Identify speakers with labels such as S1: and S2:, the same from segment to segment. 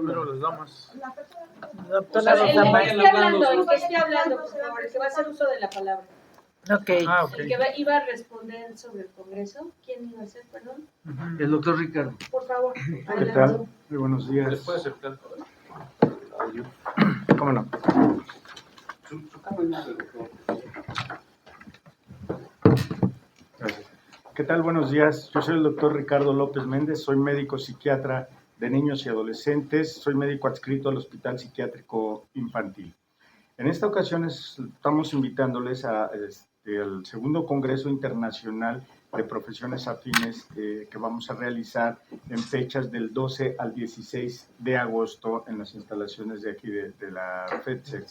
S1: Pero los damos.
S2: Doctora
S3: Rosa María.
S2: el que esté hablando, por favor, el que va a hacer uso de la palabra.
S3: Ok.
S2: El que iba a responder sobre el Congreso. ¿Quién iba a ser, perdón?
S1: El doctor Ricardo.
S2: Por favor.
S4: ¿Qué tal? Muy buenos días.
S1: ¿Les puede acercar?
S4: ¿Cómo no? Gracias. ¿Qué tal? Buenos días. Yo soy el doctor Ricardo López Méndez, soy médico psiquiatra de niños y adolescentes, soy médico adscrito al Hospital Psiquiátrico Infantil. En esta ocasión estamos invitándoles al segundo Congreso Internacional de Profesiones Afines que vamos a realizar en fechas del 12 al 16 de agosto en las instalaciones de aquí de la FEDSE.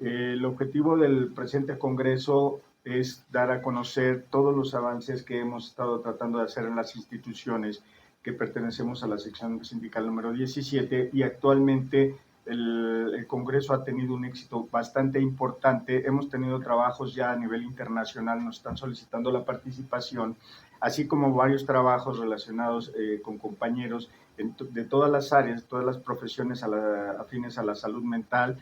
S4: El objetivo del presente Congreso es dar a conocer todos los avances que hemos estado tratando de hacer en las instituciones que pertenecemos a la sección sindical número 17 y actualmente el Congreso ha tenido un éxito bastante importante. Hemos tenido trabajos ya a nivel internacional, nos están solicitando la participación, así como varios trabajos relacionados con compañeros de todas las áreas, todas las profesiones afines a la salud mental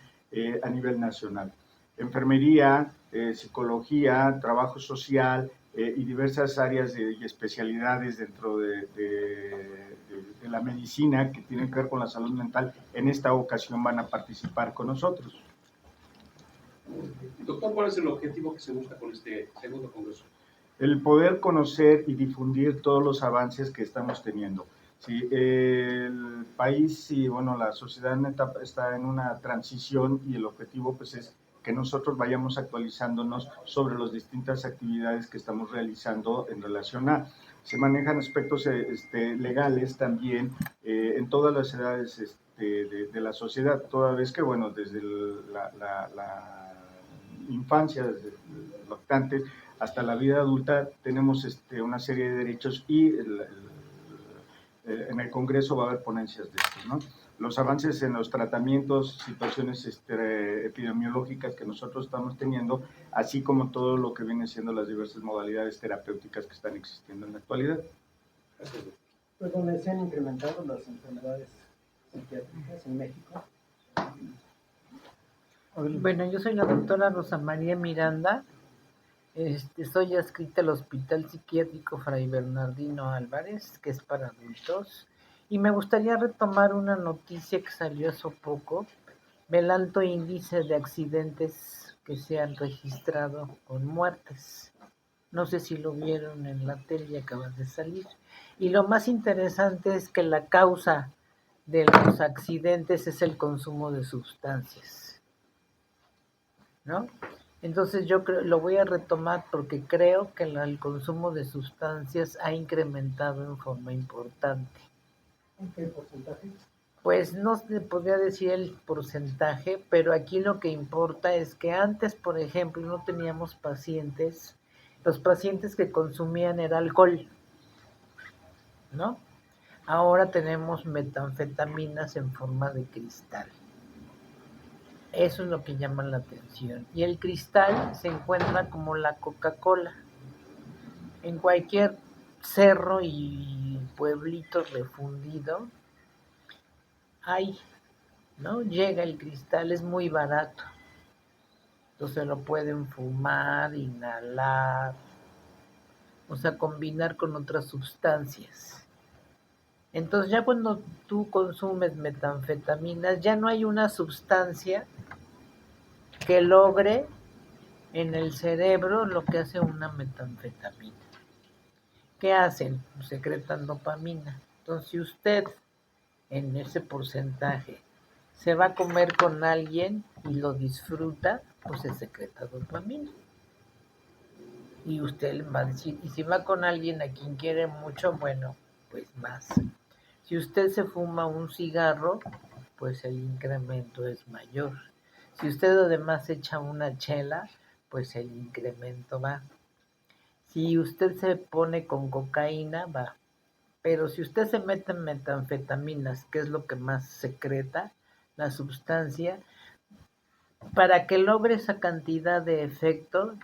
S4: a nivel nacional. Enfermería, psicología, trabajo social y diversas áreas y especialidades dentro de la medicina que tienen que ver con la salud mental, en esta ocasión van a participar con nosotros.
S5: Doctor, ¿cuál es el objetivo que se busca con este segundo congreso?
S4: El poder conocer y difundir todos los avances que estamos teniendo. Sí, el país y bueno, la sociedad está en una transición y el objetivo pues es que nosotros vayamos actualizándonos sobre las distintas actividades que estamos realizando en relación a. Se manejan aspectos legales también en todas las edades de la sociedad, toda vez que, bueno, desde la infancia, desde los lactantes hasta la vida adulta, tenemos una serie de derechos y en el Congreso va a haber ponencias de esto, ¿no? Los avances en los tratamientos, situaciones epidemiológicas que nosotros estamos teniendo, así como todo lo que viene siendo las diversas modalidades terapéuticas que están existiendo en la actualidad.
S6: Pues donde se han incrementado las enfermedades psiquiátricas en México.
S3: Bueno, yo soy la doctora Rosa María Miranda. Soy adscrita al Hospital Psiquiátrico Fray Bernardino Álvarez, que es para adultos. Y me gustaría retomar una noticia que salió hace poco, el alto índice de accidentes que se han registrado con muertes. No sé si lo vieron en la tele, acaba de salir. Y lo más interesante es que la causa de los accidentes es el consumo de sustancias, ¿no? Entonces yo lo voy a retomar porque creo que el consumo de sustancias ha incrementado en forma importante.
S6: ¿En qué porcentaje?
S3: Pues no se podría decir el porcentaje, pero aquí lo que importa es que antes, por ejemplo, no teníamos pacientes, los pacientes que consumían era alcohol, ¿no? Ahora tenemos metanfetaminas en forma de cristal. Eso es lo que llama la atención. Y el cristal se encuentra como la Coca-Cola. En cualquier cerro y pueblito refundido hay, ¿no? Llega el cristal, es muy barato. Entonces lo pueden fumar, inhalar, o sea, combinar con otras sustancias. Entonces ya cuando tú consumes metanfetaminas, ya no hay una sustancia que logre en el cerebro lo que hace una metanfetamina. ¿Qué hacen? Secretan dopamina. Entonces, si usted en ese porcentaje se va a comer con alguien y lo disfruta, pues se secreta dopamina. Y usted le va a decir, y si va con alguien a quien quiere mucho, bueno, pues más. Si usted se fuma un cigarro, pues el incremento es mayor. Si usted además echa una chela, pues el incremento va. Si usted se pone con cocaína, va. Pero si usted se mete en metanfetaminas, que es lo que más secreta, la sustancia, para que logre esa cantidad de efecto,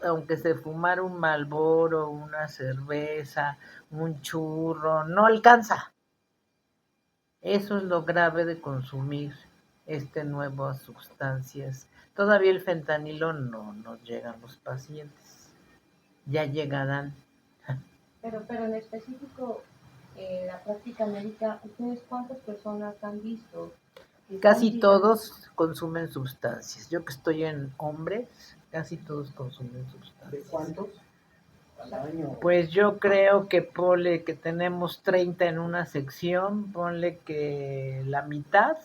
S3: aunque se fumara un Marlboro, una cerveza, un churro, no alcanza. Eso es lo grave de consumir nuevas sustancias. Todavía el fentanilo no nos llega a los pacientes. Ya llegarán.
S7: Pero en específico, la práctica médica, ¿ustedes cuántas personas han visto?
S3: Casi todos consumen sustancias. Yo que estoy en hombres, casi todos consumen
S6: ¿De
S3: sustancias.
S6: cuántos al año?
S3: Pues yo creo que ponle que tenemos 30 en una sección, ponle que la mitad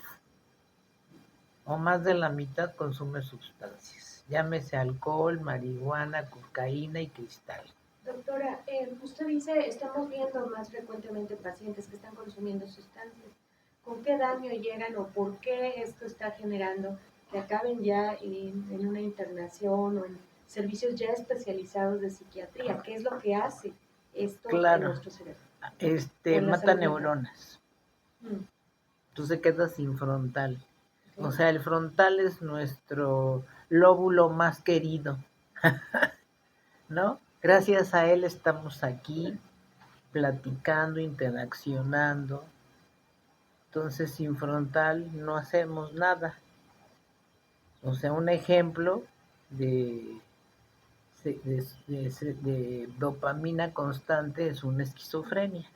S3: o más de la mitad consume sustancias. Llámese alcohol, marihuana, cocaína y cristal.
S2: Doctora, usted dice, estamos viendo más frecuentemente pacientes que están consumiendo sustancias. ¿Con qué daño llegan o por qué esto está generando que acaben ya en una internación o en servicios ya especializados de psiquiatría? ¿Qué es lo que hace esto en nuestro cerebro? En la
S3: Mata
S2: salud mental.
S3: neuronas.
S2: Mm,
S3: Tú se quedas sin frontal.
S2: ok.
S3: O sea, el frontal es nuestro lóbulo más querido, ¿no? Gracias a él estamos aquí platicando, interaccionando. Entonces, sin frontal no hacemos nada. O sea, un ejemplo de, de dopamina constante es una esquizofrenia.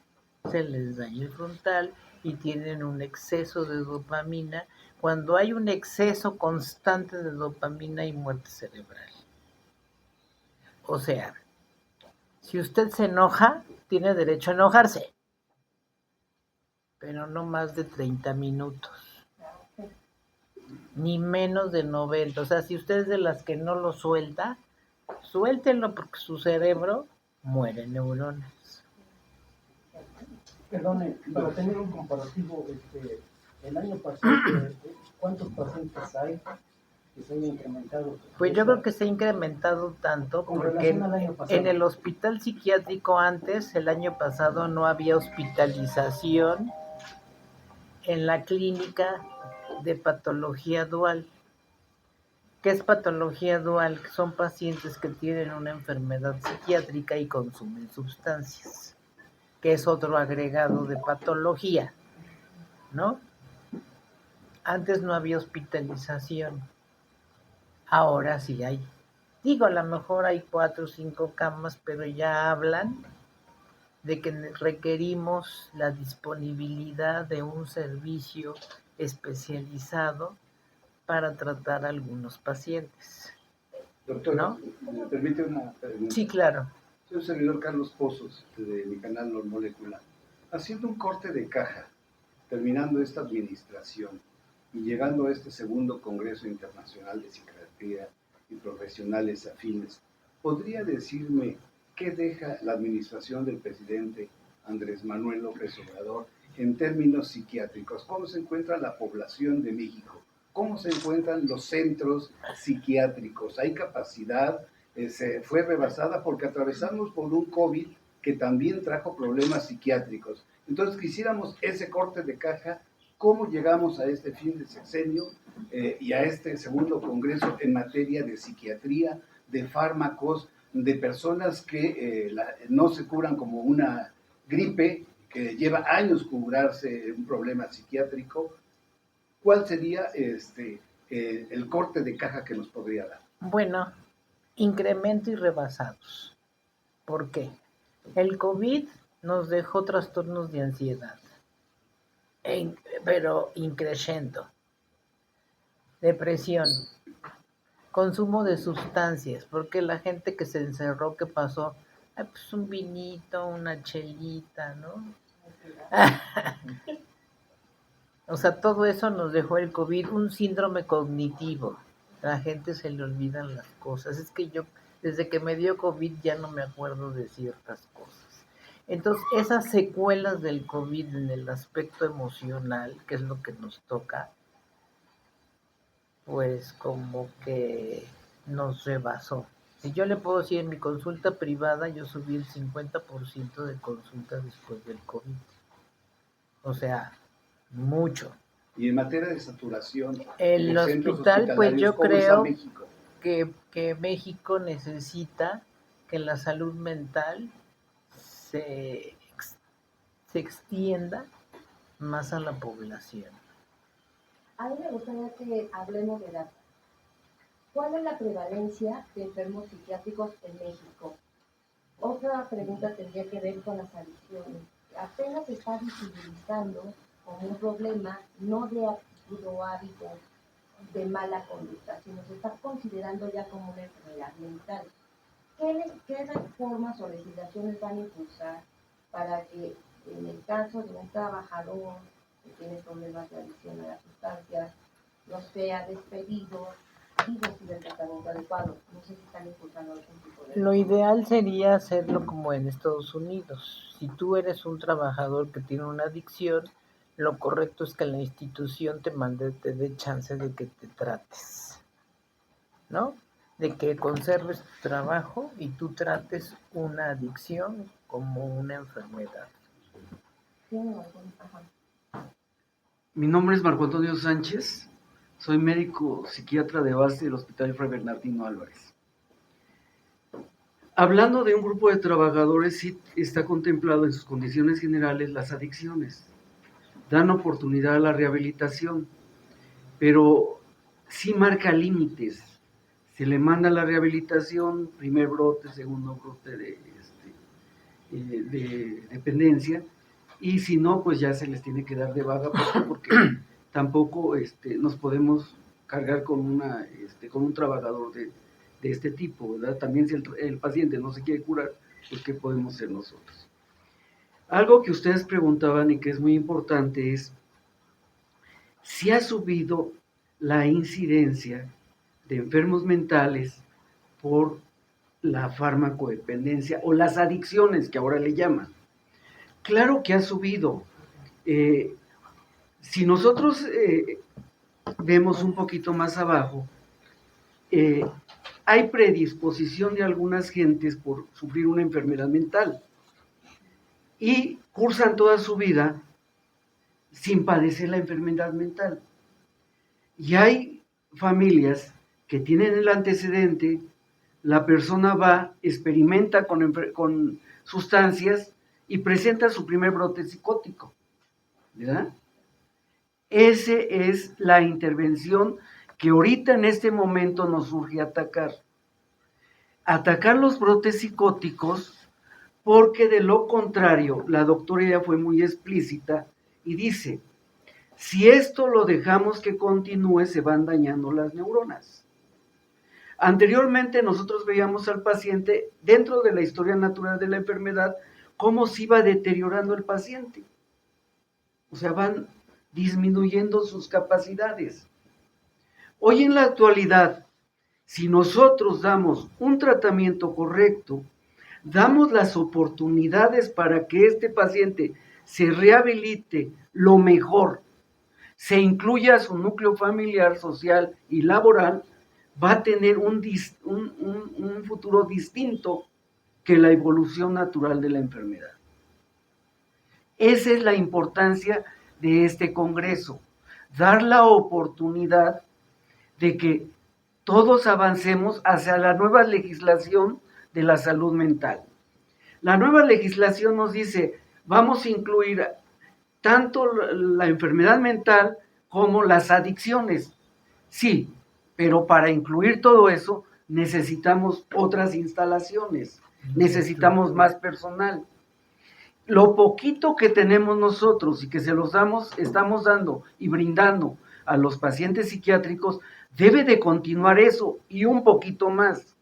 S3: Se les daña el frontal y tienen un exceso de dopamina. Cuando hay un exceso constante de dopamina hay muerte cerebral. O sea, si usted se enoja, tiene derecho a enojarse, pero no más de 30 minutos, ni menos de 90. O sea, si usted es de las que no lo suelta, suéltenlo porque su cerebro muere neuronas.
S6: Perdone, para tener un comparativo, el año pasado, ¿cuántos pacientes hay que se hayan incrementado?
S3: Pues yo creo que se ha incrementado tanto
S6: Con
S3: porque
S6: relación al año pasado.
S3: en el hospital psiquiátrico antes, el año pasado, no había hospitalización en la clínica de patología dual. ¿Qué es patología dual? Son pacientes que tienen una enfermedad psiquiátrica y consumen sustancias, que es otro agregado de patología, ¿no? Antes no había hospitalización, ahora sí hay. Digo, a lo mejor hay 4 o 5 camas, pero ya hablan de que requerimos la disponibilidad de un servicio especializado para tratar a algunos pacientes.
S8: Doctora,
S3: ¿No?
S8: ¿me permite una pregunta?
S3: Sí, claro.
S8: Soy el servidor Carlos Pozos, de mi canal Lor Molecular. Haciendo un corte de caja, terminando esta administración y llegando a este segundo Congreso Internacional de Psiquiatría y Profesionales Afines, ¿podría decirme qué deja la administración del presidente Andrés Manuel López Obrador en términos psiquiátricos? ¿Cómo se encuentra la población de México? ¿Cómo se encuentran los centros psiquiátricos? ¿Hay capacidad? Se fue rebasada porque atravesamos por un COVID que también trajo problemas psiquiátricos. Entonces quisiéramos ese corte de caja, cómo llegamos a este fin de sexenio y a este segundo congreso en materia de psiquiatría, de fármacos, de personas que no se curan como una gripe, que lleva años curarse un problema psiquiátrico. ¿Cuál sería el corte de caja que nos podría dar?
S3: Bueno, incremento y rebasados. ¿Por qué? El COVID nos dejó trastornos de ansiedad, pero increciendo. Depresión, consumo de sustancias, porque la gente que se encerró, ¿qué pasó? Ay, pues un vinito, una chelita, ¿no? O sea, todo eso nos dejó el COVID, un síndrome cognitivo. A la gente se le olvidan las cosas. Es que yo, desde que me dio COVID, ya no me acuerdo de ciertas cosas. Entonces, esas secuelas del COVID en el aspecto emocional, que es lo que nos toca, pues como que nos rebasó. Si yo le puedo decir en mi consulta privada, yo subí el 50% de consultas después del COVID. O sea, mucho.
S8: Y en materia de saturación,
S3: El
S8: en centros
S3: hospital, pues
S8: hospitalarios,
S3: yo
S8: ¿cómo está
S3: creo
S8: México?
S3: que México necesita que la salud mental se extienda más a la población.
S7: A mí me gustaría que hablemos de datos. ¿Cuál es la prevalencia de enfermos psiquiátricos en México? Otra pregunta tendría que ver con las adicciones. Apenas se está visibilizando como un problema no de actitud o hábito de mala conducta, sino se está considerando ya como una enfermedad mental. ¿Qué reformas o legislaciones van a impulsar para que en el caso de un trabajador que tiene problemas de adicción a las sustancias no sea despedido y reciba el tratamiento adecuado? No sé si están impulsando algún tipo de...
S3: Lo ideal sería hacerlo como en Estados Unidos. Si tú eres un trabajador que tiene una adicción, lo correcto es que la institución te dé chance de que te trates, ¿no? De que conserves tu trabajo y tú trates una adicción como una enfermedad.
S7: ¿Tienen algún? Ajá.
S1: Mi nombre es Marco Antonio Sánchez, soy médico psiquiatra de base del Hospital Fray Bernardino Álvarez. Hablando de un grupo de trabajadores, sí está contemplado en sus condiciones generales las adicciones. Dan oportunidad a la rehabilitación, pero sí marca límites. Se le manda la rehabilitación, primer brote, segundo brote de dependencia, y si no, pues ya se les tiene que dar de baja porque tampoco nos podemos cargar con un trabajador de este tipo, ¿verdad? También si el paciente no se quiere curar, pues ¿qué podemos hacer nosotros? Algo que ustedes preguntaban y que es muy importante es si ha subido la incidencia de enfermos mentales por la farmacodependencia o las adicciones que ahora le llaman. Claro que ha subido. Si nosotros vemos un poquito más abajo, hay predisposición de algunas gentes por sufrir una enfermedad mental y cursan toda su vida sin padecer la enfermedad mental. Y hay familias que tienen el antecedente, la persona va, experimenta con sustancias y presenta su primer brote psicótico, ¿verdad? Esa es la intervención que ahorita en este momento nos urge atacar. Atacar los brotes psicóticos, porque de lo contrario, la doctora ya fue muy explícita y dice, si esto lo dejamos que continúe, se van dañando las neuronas. Anteriormente nosotros veíamos al paciente dentro de la historia natural de la enfermedad, cómo se iba deteriorando el paciente. O sea, van disminuyendo sus capacidades. Hoy en la actualidad, si nosotros damos un tratamiento correcto, damos las oportunidades para que este paciente se rehabilite lo mejor, se incluya a su núcleo familiar, social y laboral, va a tener un futuro distinto que la evolución natural de la enfermedad. Esa es la importancia de este congreso, dar la oportunidad de que todos avancemos hacia la nueva legislación de la salud mental. La nueva legislación nos dice, vamos a incluir tanto la enfermedad mental como las adicciones. Sí, pero para incluir todo eso necesitamos otras instalaciones, necesitamos más personal. Lo poquito que tenemos nosotros y que se los estamos dando y brindando a los pacientes psiquiátricos, debe de continuar eso y un poquito más.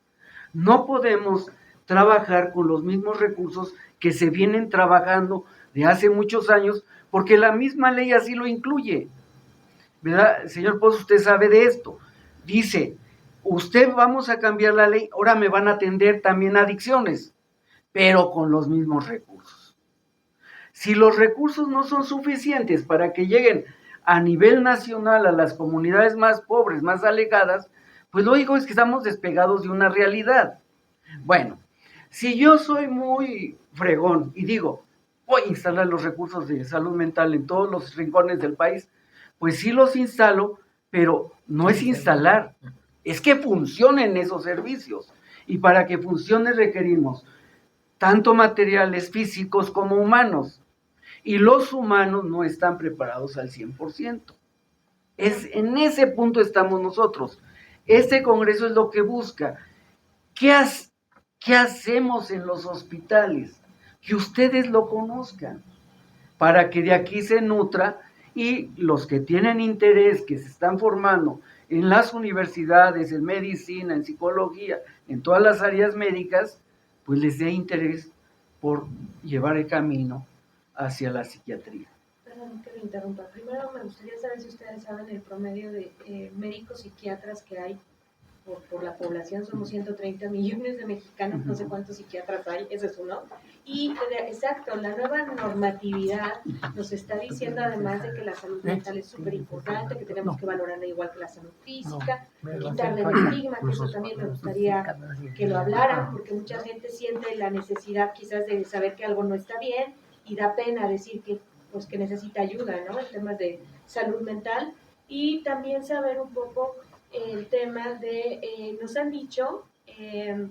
S1: No podemos trabajar con los mismos recursos que se vienen trabajando de hace muchos años, porque la misma ley así lo incluye, ¿verdad? Señor Pozo, usted sabe de esto. Dice, vamos a cambiar la ley, ahora me van a atender también adicciones, pero con los mismos recursos. Si los recursos no son suficientes para que lleguen a nivel nacional a las comunidades más pobres, más alejadas, pues lo digo es que estamos despegados de una realidad. Bueno, si yo soy muy fregón y digo, voy a instalar los recursos de salud mental en todos los rincones del país, pues sí los instalo, pero no es instalar, es que funcionen esos servicios. Y para que funcione requerimos tanto materiales físicos como humanos. y los humanos no están preparados al 100%. En ese punto estamos nosotros. Este congreso es lo que busca. ¿Qué hacemos en los hospitales? Que ustedes lo conozcan, para que de aquí se nutra, y los que tienen interés, que se están formando en las universidades, en medicina, en psicología, en todas las áreas médicas, pues les dé interés por llevar el camino hacia la psiquiatría.
S2: Perdón que me interrumpa. Primero me gustaría saber si ustedes saben el promedio de médicos psiquiatras que hay por la población. Somos 130 millones de mexicanos, no sé cuántos psiquiatras hay, ese es uno. Y exacto, la nueva normatividad nos está diciendo, además de que la salud mental es súper importante, que tenemos que valorarla igual que la salud física, quitarle el estigma, que eso también me gustaría que lo hablaran, porque mucha gente siente la necesidad quizás de saber que algo no está bien y da pena decir que pues que necesita ayuda, ¿no? En temas de salud mental. Y también saber un poco el tema de, nos han dicho,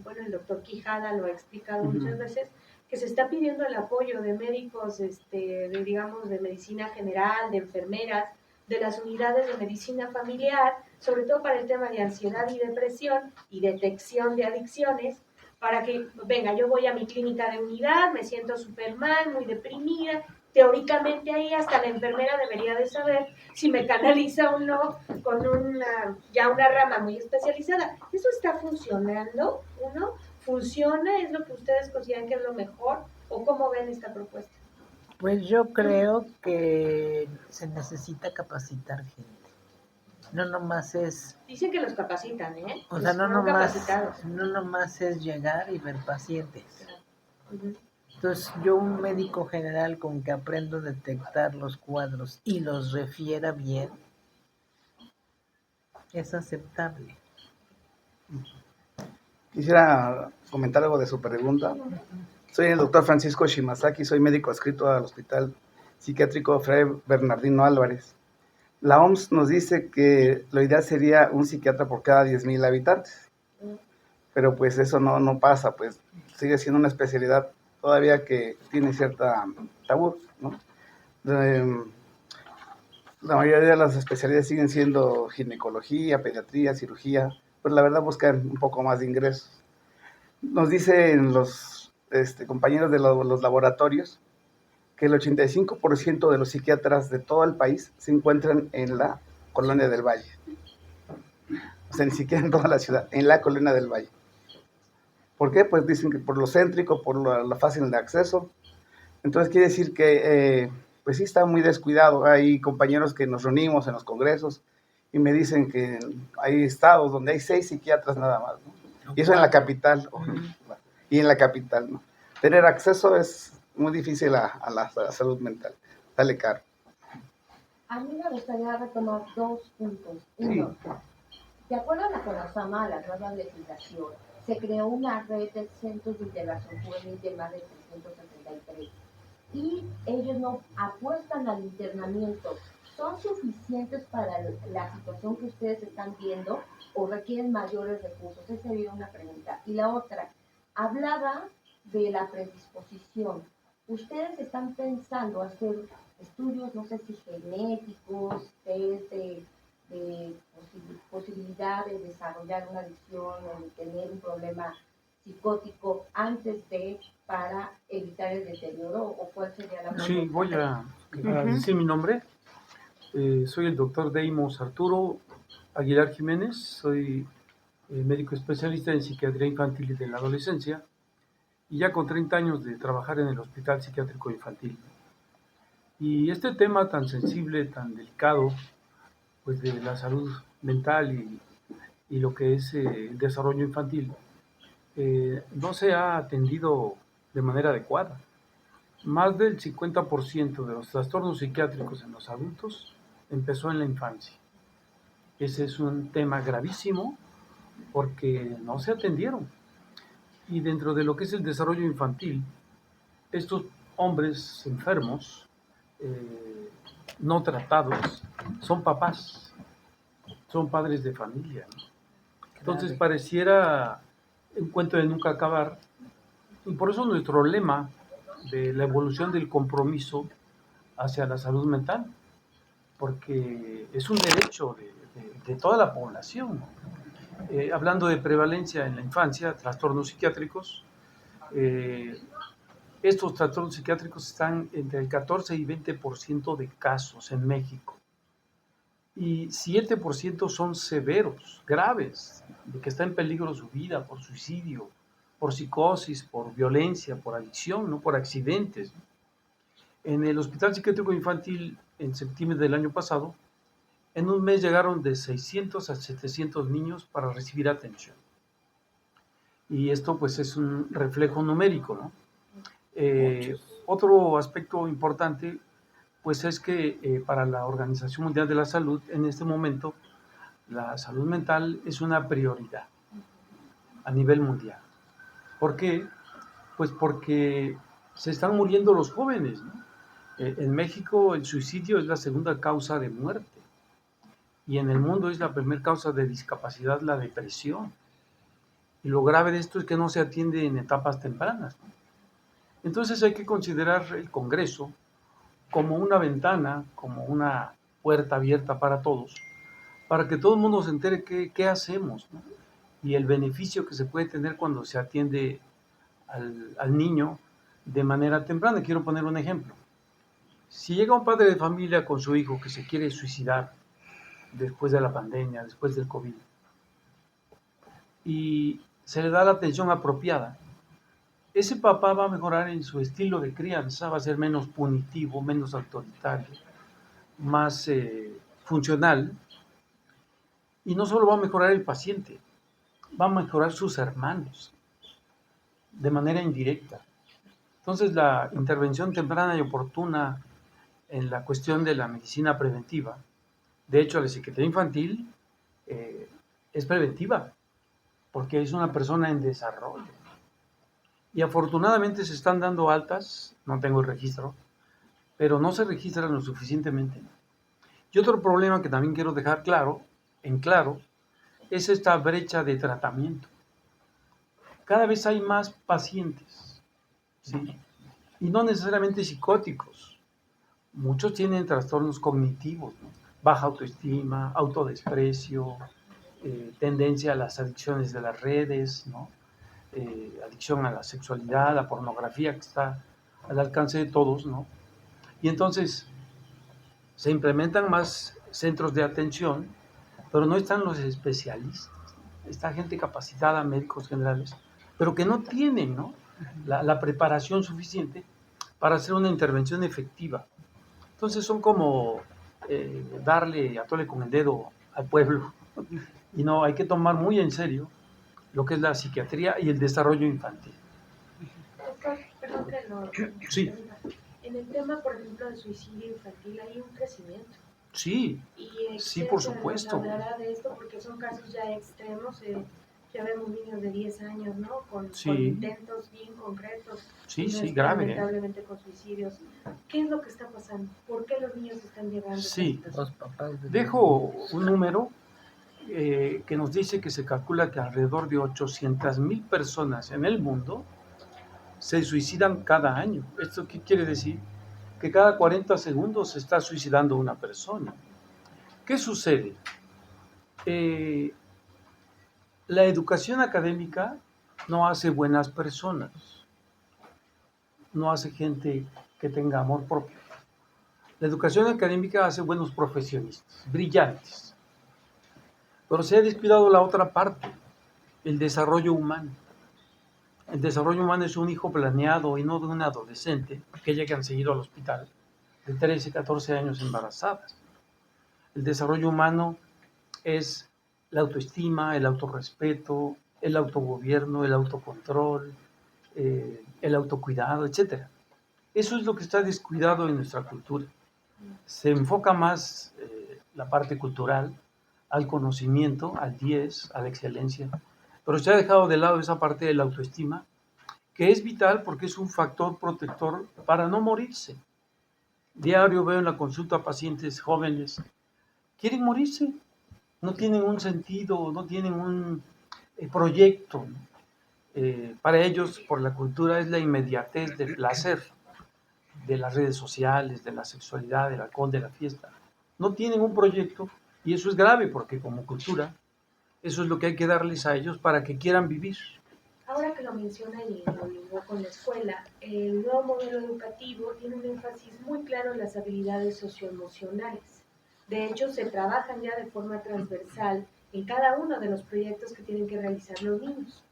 S2: bueno, el doctor Quijada lo ha explicado muchas veces, que se está pidiendo el apoyo de médicos, digamos, de medicina general, de enfermeras, de las unidades de medicina familiar, sobre todo para el tema de ansiedad y depresión y detección de adicciones, para que, venga, yo voy a mi clínica de unidad, me siento súper mal, muy deprimida, teóricamente ahí hasta la enfermera debería de saber si me canaliza o no con una rama muy especializada. ¿Eso está funcionando? ¿Uno? ¿Funciona? ¿Es lo que ustedes consideran que es lo mejor? ¿O cómo ven esta propuesta?
S3: Pues yo creo que se necesita capacitar gente. No nomás es...
S2: Dicen que los capacitan, ¿eh?
S3: O sea, no
S2: capacitados.
S3: nomás es llegar y ver pacientes.
S2: Uh-huh.
S3: Entonces, yo, un médico general con que aprendo a detectar los cuadros y los refiera bien, es aceptable.
S9: Quisiera comentar algo de su pregunta. Soy el doctor Francisco Shimazaki, soy médico adscrito al Hospital Psiquiátrico Fray Bernardino Álvarez. La OMS nos dice que lo ideal sería un psiquiatra por cada 10,000 habitantes, pero pues eso no pasa, pues sigue siendo una especialidad todavía que tiene cierta tabú, ¿no? La mayoría de las especialidades siguen siendo ginecología, pediatría, cirugía, pues la verdad buscan un poco más de ingresos. Nos dicen los compañeros de los laboratorios que el 85% de los psiquiatras de todo el país se encuentran en la Colonia del Valle. O sea, ni siquiera en toda la ciudad, en la Colonia del Valle. ¿Por qué? Pues dicen que por lo céntrico, por lo fácil de acceso. Entonces quiere decir que, pues sí está muy descuidado. Hay compañeros que nos reunimos en los congresos y me dicen que hay estados donde hay 6 psiquiatras nada más, ¿no? Y eso en la capital. Y en la capital, ¿no? Tener acceso es muy difícil a la salud mental. Dale caro.
S7: A mí me gustaría retomar 2 puntos. Uno, de acuerdo a la CONASAMA, la nueva legislación, se creó una red de centros de integración juvenil de más de 373 y ellos no apuestan al internamiento. ¿Son suficientes para la situación que ustedes están viendo o requieren mayores recursos? Esa sería una pregunta. Y la otra, hablaba de la predisposición. ¿Ustedes están pensando hacer estudios, no sé si genéticos, test de posibilidad de desarrollar una adicción o de tener un problema psicótico antes para evitar el deterioro? ¿O cuál sería la
S10: Sí, voy a decir mi nombre. Soy el doctor Deimos Arturo Aguilar Jiménez, soy médico especialista en psiquiatría infantil y de la adolescencia, y ya con 30 años de trabajar en el Hospital Psiquiátrico Infantil. Y este tema tan sensible, tan delicado, pues de la salud mental y lo que es el desarrollo infantil, no se ha atendido de manera adecuada. Más del 50% de los trastornos psiquiátricos en los adultos empezó en la infancia. Ese es un tema gravísimo porque no se atendieron. Y dentro de lo que es el desarrollo infantil, estos hombres enfermos, no tratados, son papás, son padres de familia, ¿no? Entonces pareciera un cuento de nunca acabar, y por eso nuestro lema de la evolución del compromiso hacia la salud mental, porque es un derecho de toda la población. Hablando de prevalencia en la infancia, trastornos psiquiátricos, estos trastornos psiquiátricos están entre el 14 y 20% de casos en México. Y 7% son severos, graves, de que está en peligro su vida por suicidio, por psicosis, por violencia, por adicción, no por accidentes. En el Hospital Psiquiátrico Infantil, en septiembre del año pasado, en un mes llegaron de 600 a 700 niños para recibir atención. Y esto pues es un reflejo numérico, ¿no? Otro aspecto importante pues es que para la Organización Mundial de la Salud en este momento la salud mental es una prioridad a nivel mundial. ¿Por qué? Pues porque se están muriendo los jóvenes, ¿no? En México el suicidio es la segunda causa de muerte y en el mundo es la primera causa de discapacidad, la depresión. Y lo grave de esto es que no se atiende en etapas tempranas, ¿no? Entonces hay que considerar el Congreso como una ventana, como una puerta abierta para todos, para que todo el mundo se entere qué hacemos, ¿no? Y el beneficio que se puede tener cuando se atiende al niño de manera temprana. Quiero poner un ejemplo. Si llega un padre de familia con su hijo que se quiere suicidar después de la pandemia, después del COVID, y se le da la atención apropiada, ese papá va a mejorar en su estilo de crianza, va a ser menos punitivo, menos autoritario, más funcional, y no solo va a mejorar el paciente, va a mejorar sus hermanos de manera indirecta. Entonces la intervención temprana y oportuna en la cuestión de la medicina preventiva, de hecho la psiquiatría infantil es preventiva, porque es una persona en desarrollo. Y afortunadamente se están dando altas, no tengo el registro, pero no se registran lo suficientemente. Y otro problema que también quiero dejar en claro, es esta brecha de tratamiento. Cada vez hay más pacientes, ¿sí? Y no necesariamente psicóticos. Muchos tienen trastornos cognitivos, ¿no? Baja autoestima, autodesprecio, tendencia a las adicciones de las redes, ¿no? Adicción a la sexualidad, a la pornografía que está al alcance de todos, ¿no? Y entonces se implementan más centros de atención, pero no están los especialistas, está gente capacitada, médicos generales, pero que no tienen, ¿no? la preparación suficiente para hacer una intervención efectiva. Entonces son como darle a tole con el dedo al pueblo, y no, hay que tomar muy en serio lo que es la psiquiatría y el desarrollo infantil.
S2: Doctor, perdón que lo...
S10: Sí.
S2: En el tema, por ejemplo, del suicidio infantil hay un crecimiento.
S10: Sí,
S2: Y
S10: sí, por supuesto.
S2: Nos hablará de esto porque son casos ya extremos. Ya vemos niños de 10 años, ¿no? Con intentos bien concretos.
S10: Sí, sí, grave.
S2: Lamentablemente con suicidios. ¿Qué es lo que está pasando? ¿Por qué los niños están llegando a esta situación?
S10: Dejo un número que nos dice que se calcula que alrededor de 800,000 personas en el mundo se suicidan cada año. ¿Esto qué quiere decir? Que cada 40 segundos se está suicidando una persona. ¿Qué sucede? La educación académica no hace buenas personas, no hace gente que tenga amor propio. La educación académica hace buenos profesionistas, brillantes. Pero se ha descuidado la otra parte, el desarrollo humano. El desarrollo humano es un hijo planeado y no de un adolescente que llegan seguido al hospital de 13, 14 años embarazadas. El desarrollo humano es la autoestima, el autorrespeto, el autogobierno, el autocontrol, el autocuidado, etc. Eso es lo que está descuidado en nuestra cultura. Se enfoca más la parte cultural al conocimiento, al 10, a la excelencia, pero se ha dejado de lado esa parte de la autoestima, que es vital porque es un factor protector para no morirse. Diario veo en la consulta a pacientes jóvenes, quieren morirse, no tienen un sentido, no tienen un proyecto. Para ellos, por la cultura, es la inmediatez del placer. de las redes sociales, de la sexualidad, del alcohol, de la fiesta. No tienen un proyecto y eso es grave porque como cultura, eso es lo que hay que darles a ellos para que quieran vivir.
S2: Ahora que lo menciona y lo ligó con la escuela, el nuevo modelo educativo tiene un énfasis muy claro en las habilidades socioemocionales. De hecho, se trabajan ya de forma transversal en cada uno de los proyectos que tienen que realizar los niños.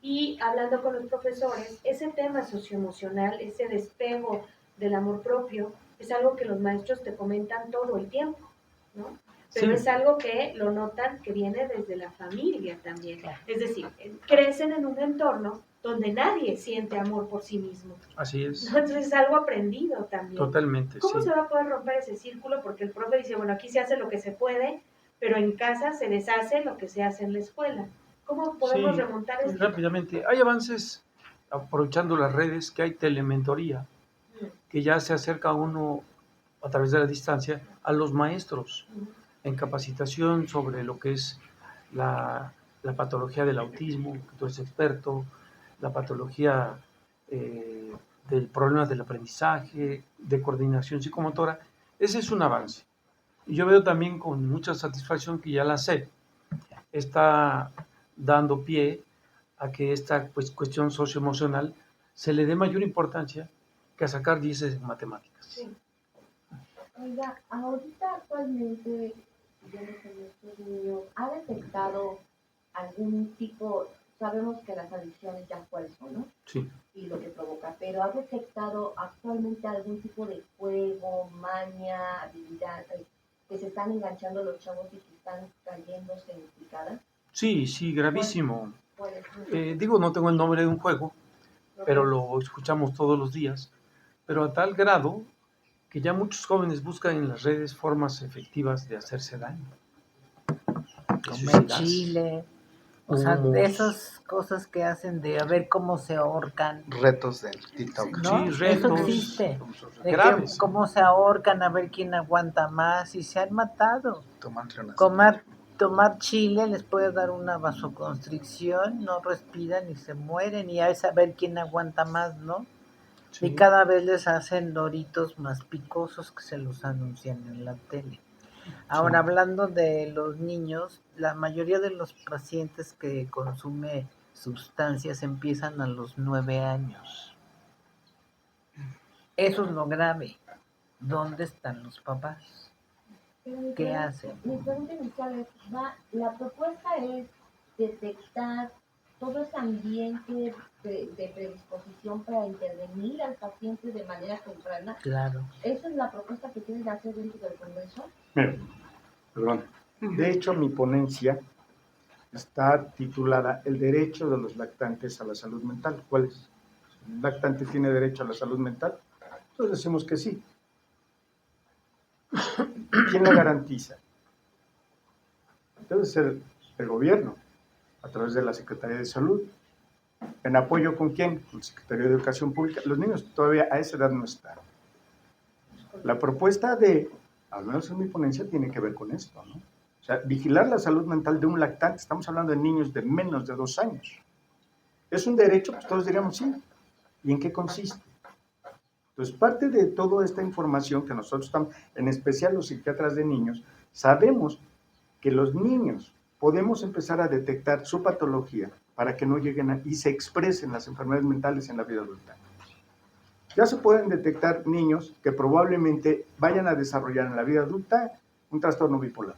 S2: Y hablando con los profesores, ese tema socioemocional, ese despego del amor propio, es algo que los maestros te comentan todo el tiempo, ¿no? Pero
S10: Sí.
S2: es algo que lo notan que viene desde la familia también. Es decir, crecen en un entorno donde nadie siente amor por sí mismo,
S10: Así es,
S2: ¿no? Entonces es algo aprendido también.
S10: totalmente,
S2: ¿Cómo
S10: sí.
S2: se va a poder romper ese círculo? Porque el profe dice, bueno, aquí se hace lo que se puede, pero en casa se deshace lo que se hace en la escuela. ¿Cómo podemos
S10: Sí,
S2: remontar
S10: muy
S2: esto?
S10: rápidamente. Hay avances, aprovechando las redes, que hay telementoría, que ya se acerca uno a través de la distancia a los maestros en capacitación sobre lo que es la patología del autismo, que tú eres experto, la patología del problema del aprendizaje, de coordinación psicomotora. Ese es un avance. Y yo veo también con mucha satisfacción que ya la SEP está dando pie a que esta cuestión socioemocional se le dé mayor importancia que a sacar 10 en matemáticas.
S2: Sí.
S7: Oiga, ahorita actualmente, yo no sé, estos niños, ¿ha detectado algún tipo, sabemos que las adicciones ya cuáles son, ¿no?
S10: Sí.
S7: Y lo que provoca, pero ¿ha detectado actualmente algún tipo de juego, maña, habilidad, que se están enganchando los chavos y que están cayéndose en picadas?
S10: Sí, gravísimo.
S7: ¿Cuál es?
S10: Digo, no tengo el nombre de un juego, pero lo escuchamos todos los días, pero a tal grado que ya muchos jóvenes buscan en las redes formas efectivas de hacerse daño. De
S3: Comer
S10: suicidarse.
S3: chile, o sea, de
S10: Humos.
S3: esas cosas que hacen de a ver cómo se ahorcan,
S9: Retos del TikTok.
S3: ¿no?
S10: Sí,
S3: Eso
S10: retos
S3: existe. De
S10: graves.
S3: que cómo se ahorcan, a ver quién aguanta más, y se han matado.
S9: Tomarse una
S3: Tomar chile les puede dar una vasoconstricción, no respiran y se mueren, y a saber quién aguanta más, ¿no?
S10: Sí.
S3: Y cada vez les hacen doritos más picosos que se los anuncian en la tele. Ahora, hablando de los niños, la mayoría de los pacientes que consume sustancias empiezan a los 9 años. Eso es lo grave. ¿Dónde están los papás?
S7: Pero
S3: ¿Qué hacen?
S7: Mi pregunta inicial es, la propuesta es detectar todo ese ambiente de predisposición para intervenir al paciente de manera temprana.
S3: Claro.
S7: ¿Esa es la propuesta que tienen que hacer dentro del Congreso?
S4: Mira, perdón. De hecho, mi ponencia está titulada El derecho de los lactantes a la salud mental. ¿Cuál es? ¿El lactante tiene derecho a la salud mental? Entonces decimos que sí. ¿Quién la garantiza? Debe ser el gobierno, a través de la Secretaría de Salud. ¿En apoyo con quién? Con el Secretario de Educación Pública. Los niños todavía a esa edad no están. La propuesta de, al menos en mi ponencia, tiene que ver con esto, ¿no? O sea, vigilar la salud mental de un lactante, estamos hablando de niños de menos de 2 años. ¿Es un derecho? Pues todos diríamos sí. ¿Y en qué consiste? Entonces, parte de toda esta información que nosotros estamos, en especial los psiquiatras de niños, sabemos que los niños podemos empezar a detectar su patología para que no lleguen y se expresen las enfermedades mentales en la vida adulta. Ya se pueden detectar niños que probablemente vayan a desarrollar en la vida adulta un trastorno bipolar,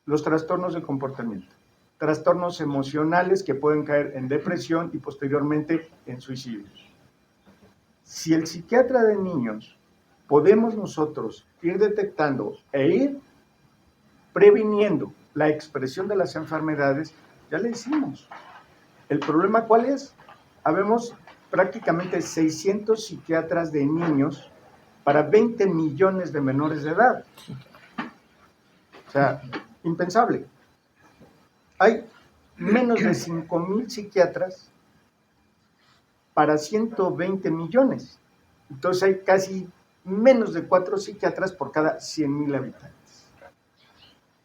S4: los trastornos de comportamiento, trastornos emocionales que pueden caer en depresión y posteriormente en suicidios. Si el psiquiatra de niños podemos nosotros ir detectando e ir previniendo la expresión de las enfermedades, ya le hicimos. ¿El problema cuál es? Habemos prácticamente 600 psiquiatras de niños para 20 millones de menores de edad. O sea, impensable. Hay menos de 5,000 psiquiatras para 120 millones. Entonces hay casi menos de 4 psiquiatras por cada 100,000 habitantes.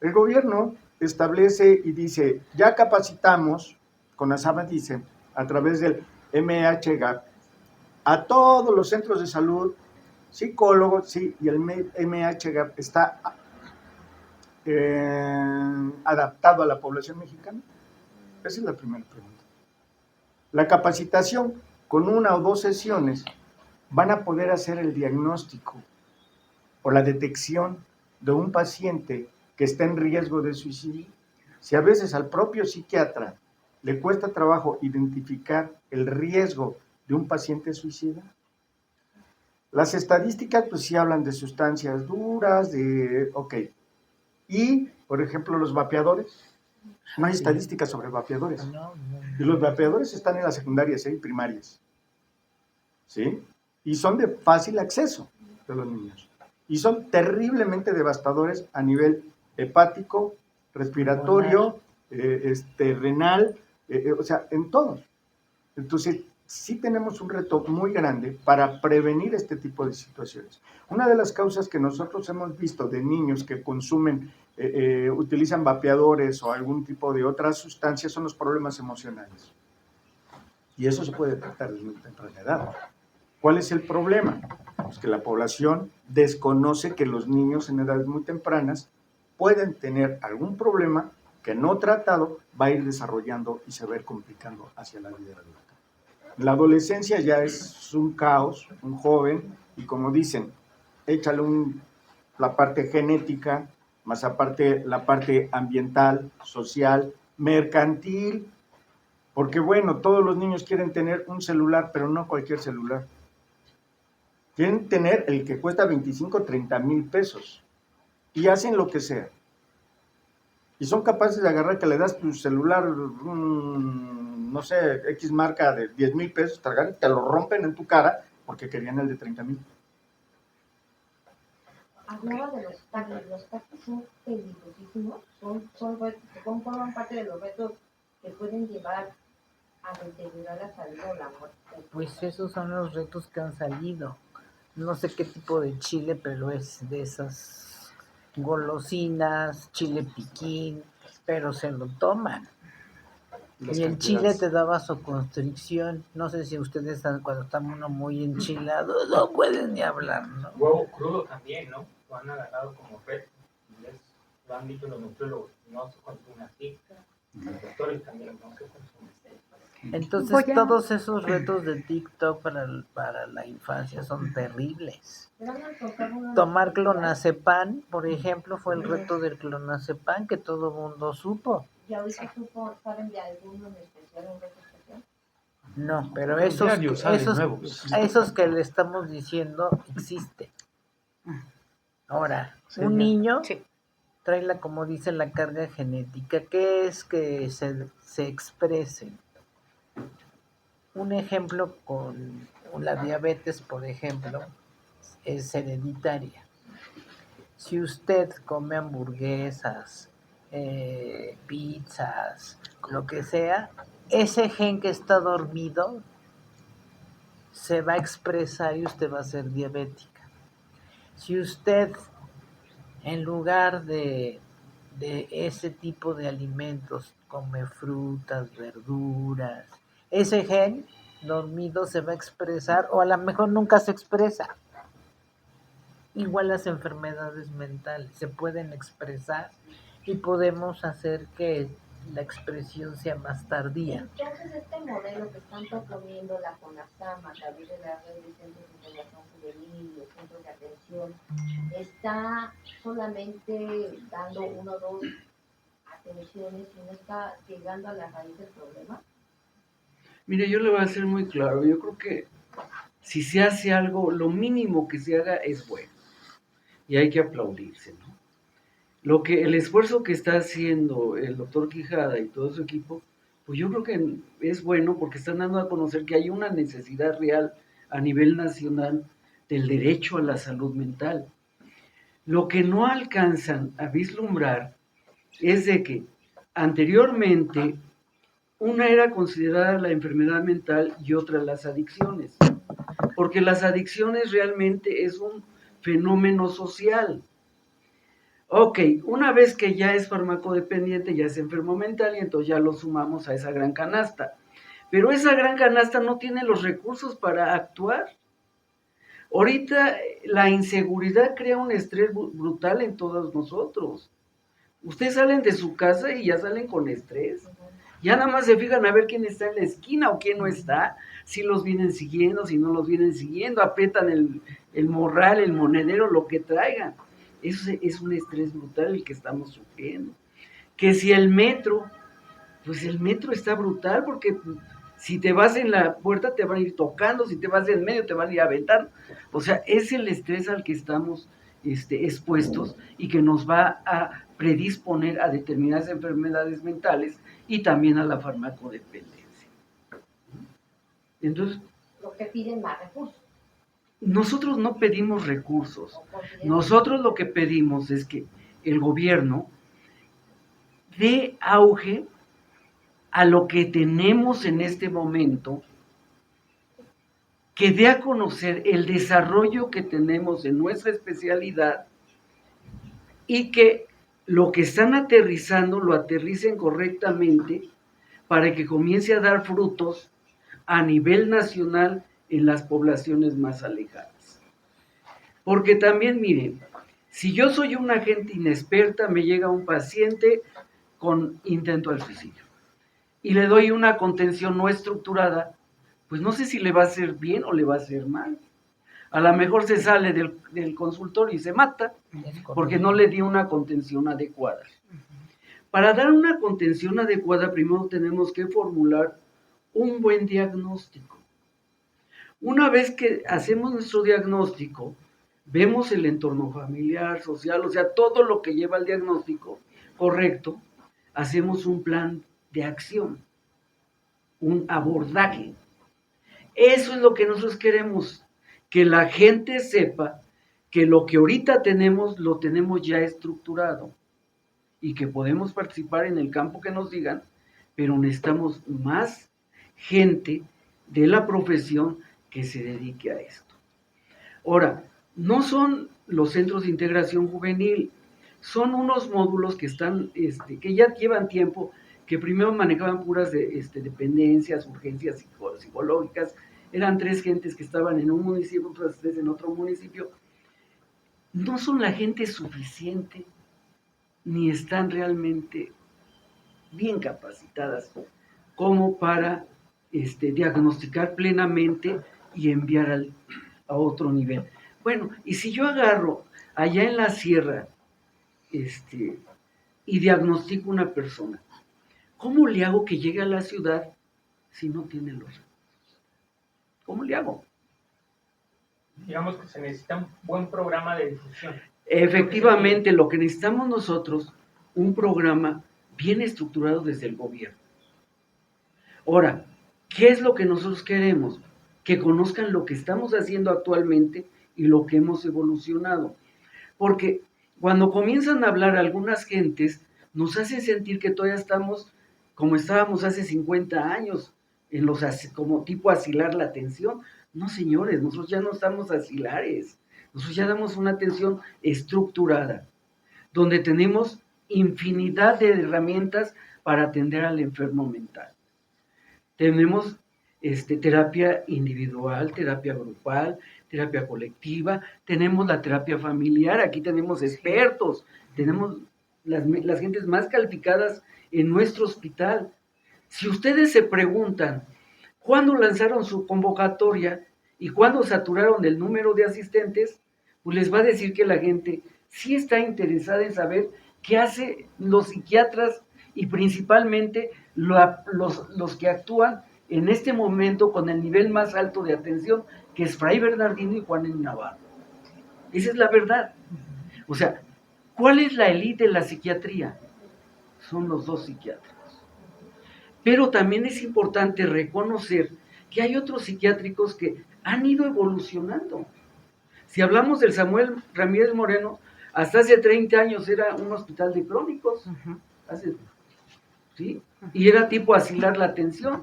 S4: El gobierno establece y dice, ya capacitamos, CONASAMA dice, a través del MHGAP, a todos los centros de salud, psicólogos, sí, y el MHGAP está adaptado a la población mexicana. Esa es la primera pregunta. La capacitación, con 1 o 2 sesiones, van a poder hacer el diagnóstico o la detección de un paciente que está en riesgo de suicidio. Si a veces al propio psiquiatra le cuesta trabajo identificar el riesgo de un paciente suicida, las estadísticas pues sí hablan de sustancias duras, y por ejemplo los vapeadores, no hay estadísticas sobre vapeadores, y los vapeadores están en las secundarias y primarias, ¿sí? Y son de fácil acceso de los niños, y son terriblemente devastadores a nivel hepático, respiratorio, renal, o sea, en todo. Entonces, sí tenemos un reto muy grande para prevenir este tipo de situaciones. Una de las causas que nosotros hemos visto de niños que consumen, utilizan vapeadores o algún tipo de otras sustancias son los problemas emocionales. Y eso se puede tratar desde muy temprana edad. ¿Cuál es el problema? Pues que la población desconoce que los niños en edades muy tempranas pueden tener algún problema que no tratado va a ir desarrollando y se va a ir complicando hacia la vida adulta. La adolescencia ya es un caos, un joven, y como dicen, échale la parte genética, más aparte la parte ambiental, social, mercantil, porque bueno, todos los niños quieren tener un celular, pero no cualquier celular. Quieren tener el que cuesta 25, 30 mil pesos, y hacen lo que sea. Y son capaces de agarrar que le das tu celular, no sé, X marca de 10 mil pesos, y te lo rompen en tu cara porque querían el de 30 mil.
S7: Hablaba de los taxis. Los taxis son peligrosísimos, forman parte de los retos que pueden llevar a deteriorar la salud o la muerte.
S3: Pues esos son los retos que han salido. No sé qué tipo de chile, pero es de esas golosinas, chile piquín, pero se lo toman. Y el chile te da vasoconstricción. No sé si ustedes saben, cuando está uno muy enchilado, no pueden ni hablar, ¿no?
S11: Huevo crudo también, ¿no? Lo han agarrado como reto. Lo han dicho los nutriólogos, no se consume así. Los doctores también no se consumen así.
S3: Entonces todos esos retos de TikTok para la infancia son terribles. Tomar clonazepam, por ejemplo, fue el reto del clonazepam que todo el mundo supo.
S7: ¿Y ahorita saben de alguno en especial, un reto especial?
S3: No, pero esos que le estamos diciendo existen. Ahora, un niño trae como dice, la carga genética, que es que se exprese. Un ejemplo con la diabetes, por ejemplo, es hereditaria. Si usted come hamburguesas, pizzas, lo que sea, ese gen que está dormido se va a expresar y usted va a ser diabética. Si usted, en lugar de ese tipo de alimentos, come frutas, verduras, ese gen dormido se va a expresar, o a lo mejor nunca se expresa. Igual las enfermedades mentales se pueden expresar y podemos hacer que la expresión sea más tardía.
S7: Entonces, este modelo que están proponiendo la CONASAM a través de la red de centros de integración juvenil, los centros de atención, ¿está solamente dando 1 o 2 atenciones y no está llegando a la raíz del problema?
S1: Mire, yo le voy a ser muy claro. Yo creo que si se hace algo, lo mínimo que se haga es bueno. Y hay que aplaudirse, ¿no? El esfuerzo que está haciendo el doctor Quijada y todo su equipo, pues yo creo que es bueno porque están dando a conocer que hay una necesidad real a nivel nacional del derecho a la salud mental. Lo que no alcanzan a vislumbrar es de que anteriormente una era considerada la enfermedad mental y otra las adicciones, porque las adicciones realmente es un fenómeno social. Ok, una vez que ya es farmacodependiente, ya es enfermo mental y entonces ya lo sumamos a esa gran canasta. pero esa gran canasta no tiene los recursos para actuar. Ahorita la inseguridad crea un estrés brutal en todos nosotros. Ustedes salen de su casa y ya salen con estrés. Ya nada más se fijan a ver quién está en la esquina o quién no está, si los vienen siguiendo, si no los vienen siguiendo, aprietan el morral, el monedero, lo que traigan. Eso es un estrés brutal el que estamos sufriendo. Que si el metro, pues el metro está brutal porque si te vas en la puerta te van a ir tocando, si te vas en medio te van a ir aventando. O sea, es el estrés al que estamos expuestos y que nos va a predisponer a determinadas enfermedades mentales y también a la farmacodependencia. Entonces,
S7: Lo que piden más recursos.
S1: nosotros no pedimos recursos. Nosotros lo que pedimos es que el gobierno dé auge a lo que tenemos en este momento, que dé a conocer el desarrollo que tenemos en nuestra especialidad y que lo que están aterrizando lo aterricen correctamente para que comience a dar frutos a nivel nacional en las poblaciones más alejadas. Porque también, miren, si yo soy una gente inexperta, me llega un paciente con intento al suicidio y le doy una contención no estructurada, pues no sé si le va a hacer bien o le va a hacer mal. A lo mejor se sale del consultorio y se mata porque no le di una contención adecuada. Para dar una contención adecuada, primero tenemos que formular un buen diagnóstico. Una vez que hacemos nuestro diagnóstico, vemos el entorno familiar, social, o sea, todo lo que lleva al diagnóstico correcto, hacemos un plan de acción, un abordaje. Eso es lo que nosotros queremos, que la gente sepa que lo que ahorita tenemos, lo tenemos ya estructurado y que podemos participar en el campo que nos digan, pero necesitamos más gente de la profesión que se dedique a esto. Ahora, no son los centros de integración juvenil, son unos módulos que están, que ya llevan tiempo, que primero manejaban puras dependencias, urgencias psicológicas, eran 3 gentes que estaban en un municipio, otras 3 en otro municipio. No son la gente suficiente, ni están realmente bien capacitadas como para diagnosticar plenamente y enviar a otro nivel. Bueno, y si yo agarro allá en la sierra y diagnostico una persona, ¿cómo le hago que llegue a la ciudad si no tiene los recursos? ¿Cómo le hago?
S11: Digamos que se necesita un buen programa de difusión.
S1: Efectivamente, lo que necesitamos nosotros, un programa bien estructurado desde el gobierno. Ahora, ¿qué es lo que nosotros queremos? Que conozcan lo que estamos haciendo actualmente y lo que hemos evolucionado. Porque cuando comienzan a hablar algunas gentes, nos hacen sentir que todavía estamos como estábamos hace 50 años, como tipo asilar la atención. No, señores, nosotros ya no estamos asilares. Nosotros ya damos una atención estructurada, donde tenemos infinidad de herramientas para atender al enfermo mental. Tenemos terapia individual, terapia grupal, terapia colectiva, tenemos la terapia familiar, aquí tenemos expertos, tenemos las gentes más calificadas en nuestro hospital. Si ustedes se preguntan, ¿cuándo lanzaron su convocatoria y cuándo saturaron el número de asistentes? Pues les va a decir que la gente sí está interesada en saber qué hacen los psiquiatras y principalmente los que actúan en este momento con el nivel más alto de atención, que es Fray Bernardino y Juan N. Navarro. Esa es la verdad. O sea, ¿cuál es la élite de la psiquiatría? Son los 2 psiquiátricos. Pero también es importante reconocer que hay otros psiquiátricos que han ido evolucionando. Si hablamos del Samuel Ramírez Moreno, hasta hace 30 años era un hospital de crónicos, ¿sí? Y era tipo asilar la atención.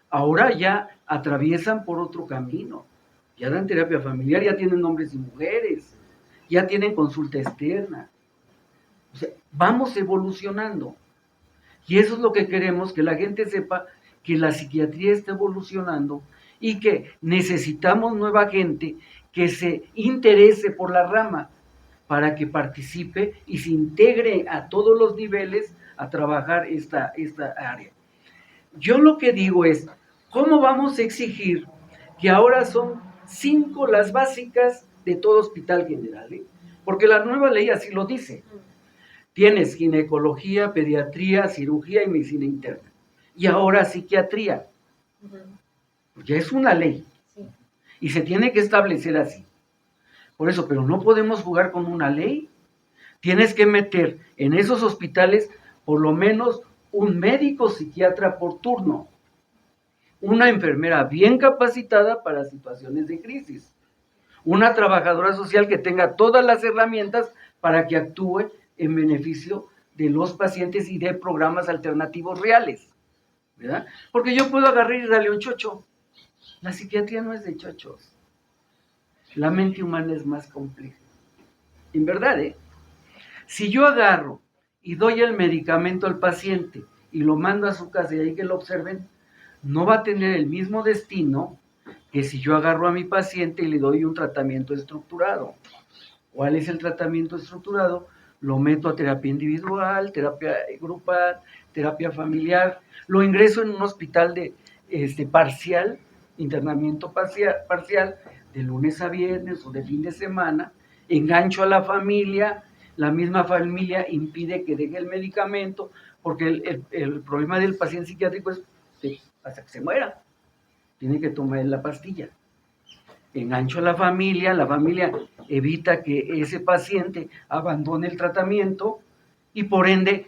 S1: Ahora ya atraviesan por otro camino, ya dan terapia familiar, ya tienen hombres y mujeres, ya tienen consulta externa. O sea, vamos evolucionando. Y eso es lo que queremos, que la gente sepa que la psiquiatría está evolucionando y que necesitamos nueva gente que se interese por la rama para que participe y se integre a todos los niveles a trabajar esta área. Yo lo que digo es, ¿cómo vamos a exigir que ahora son 5 las básicas de todo hospital general? Porque la nueva ley así lo dice. Tienes ginecología, pediatría, cirugía y medicina interna. Y ahora psiquiatría. Ya es una ley. Y se tiene que establecer así. Por eso, pero no podemos jugar con una ley. Tienes que meter en esos hospitales por lo menos un médico psiquiatra por turno, una enfermera bien capacitada para situaciones de crisis, una trabajadora social que tenga todas las herramientas para que actúe en beneficio de los pacientes y de programas alternativos reales, ¿verdad? Porque yo puedo agarrar y darle un chocho. La psiquiatría no es de chochos. La mente humana es más compleja. En verdad, si yo agarro y doy el medicamento al paciente y lo mando a su casa y ahí que lo observen, no va a tener el mismo destino que si yo agarro a mi paciente y le doy un tratamiento estructurado. ¿Cuál es el tratamiento estructurado? Lo meto a terapia individual, terapia grupal, terapia familiar, lo ingreso en un hospital de parcial, internamiento parcial, de lunes a viernes o de fin de semana, engancho a la familia, la misma familia impide que deje el medicamento, porque el problema del paciente psiquiátrico es hasta que se muera, tiene que tomar la pastilla. Engancho a la familia evita que ese paciente abandone el tratamiento y por ende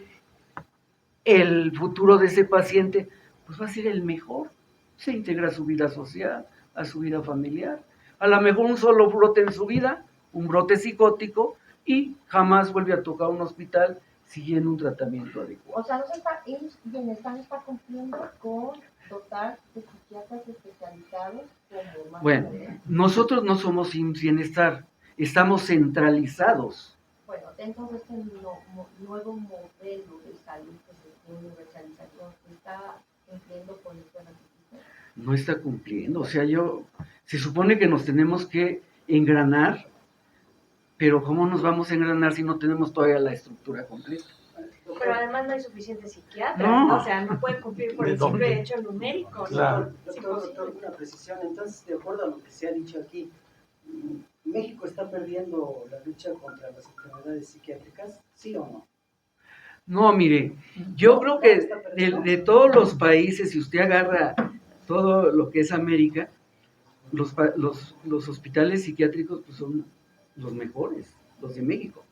S1: el futuro de ese paciente pues va a ser el mejor. Se integra a su vida social, a su vida familiar. A lo mejor un solo brote en su vida, un brote psicótico, y jamás vuelve a tocar un hospital siguiendo un tratamiento adecuado.
S7: O sea, Bienestar está cumpliendo con dotar de psiquiatras especializados como más.
S1: Bueno, nosotros no somos Bienestar, estamos centralizados.
S7: Bueno, entonces el nuevo modelo de salud que se universalización está cumpliendo con esto.
S1: No está cumpliendo, o sea, se supone que nos tenemos que engranar, pero ¿cómo nos vamos a engranar si no tenemos todavía la estructura completa?
S2: Pero además no hay suficientes psiquiatras,
S1: No.
S2: O sea, no pueden cumplir por el simple hecho numérico.
S10: Claro.
S6: Doctor, una precisión. Entonces, de acuerdo a lo que se ha dicho aquí, ¿México está perdiendo la lucha contra las enfermedades psiquiátricas? ¿Sí o no?
S1: No, mire, yo creo que de todos los países, si usted agarra todo lo que es América, los hospitales psiquiátricos pues, son los mejores, los de México.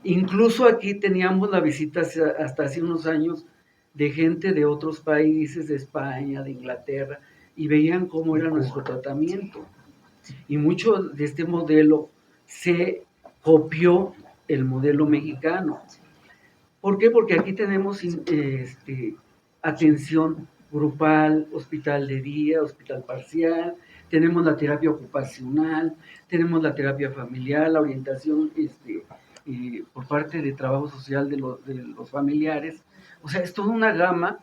S1: Incluso aquí teníamos la visita hasta hace unos años de gente de otros países, de España, de Inglaterra, y veían cómo era nuestro tratamiento. Y mucho de este modelo se copió el modelo mexicano. ¿Por qué? Porque aquí tenemos atención grupal, hospital de día, hospital parcial, tenemos la terapia ocupacional, tenemos la terapia familiar, la orientación por parte de trabajo social de los familiares. O sea, es toda una gama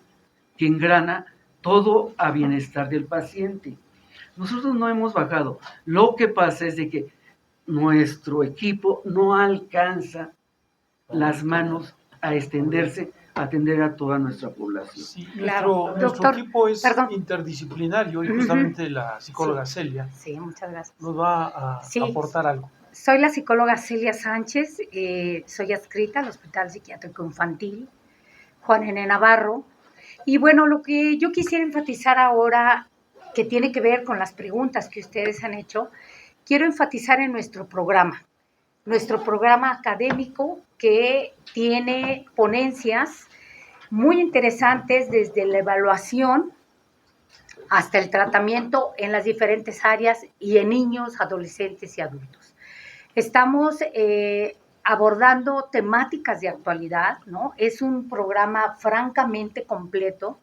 S1: que engrana todo a bienestar del paciente. Nosotros no hemos bajado. Lo que pasa es de que nuestro equipo no alcanza las manos a extenderse, a atender a toda nuestra población.
S10: Sí,
S12: Claro.
S10: nuestro
S12: Doctor,
S10: equipo es
S12: perdón.
S10: interdisciplinario y justamente la psicóloga Celia
S12: Sí, muchas gracias.
S10: nos va a
S12: Sí.
S10: aportar algo.
S12: Soy la psicóloga Celia Sánchez, soy adscrita al Hospital Psiquiátrico Infantil Juan N. Navarro. Y bueno, lo que yo quisiera enfatizar ahora, que tiene que ver con las preguntas que ustedes han hecho, quiero enfatizar en nuestro programa académico que tiene ponencias muy interesantes desde la evaluación hasta el tratamiento en las diferentes áreas y en niños, adolescentes y adultos. Estamos abordando temáticas de actualidad, ¿no? Es un programa francamente completo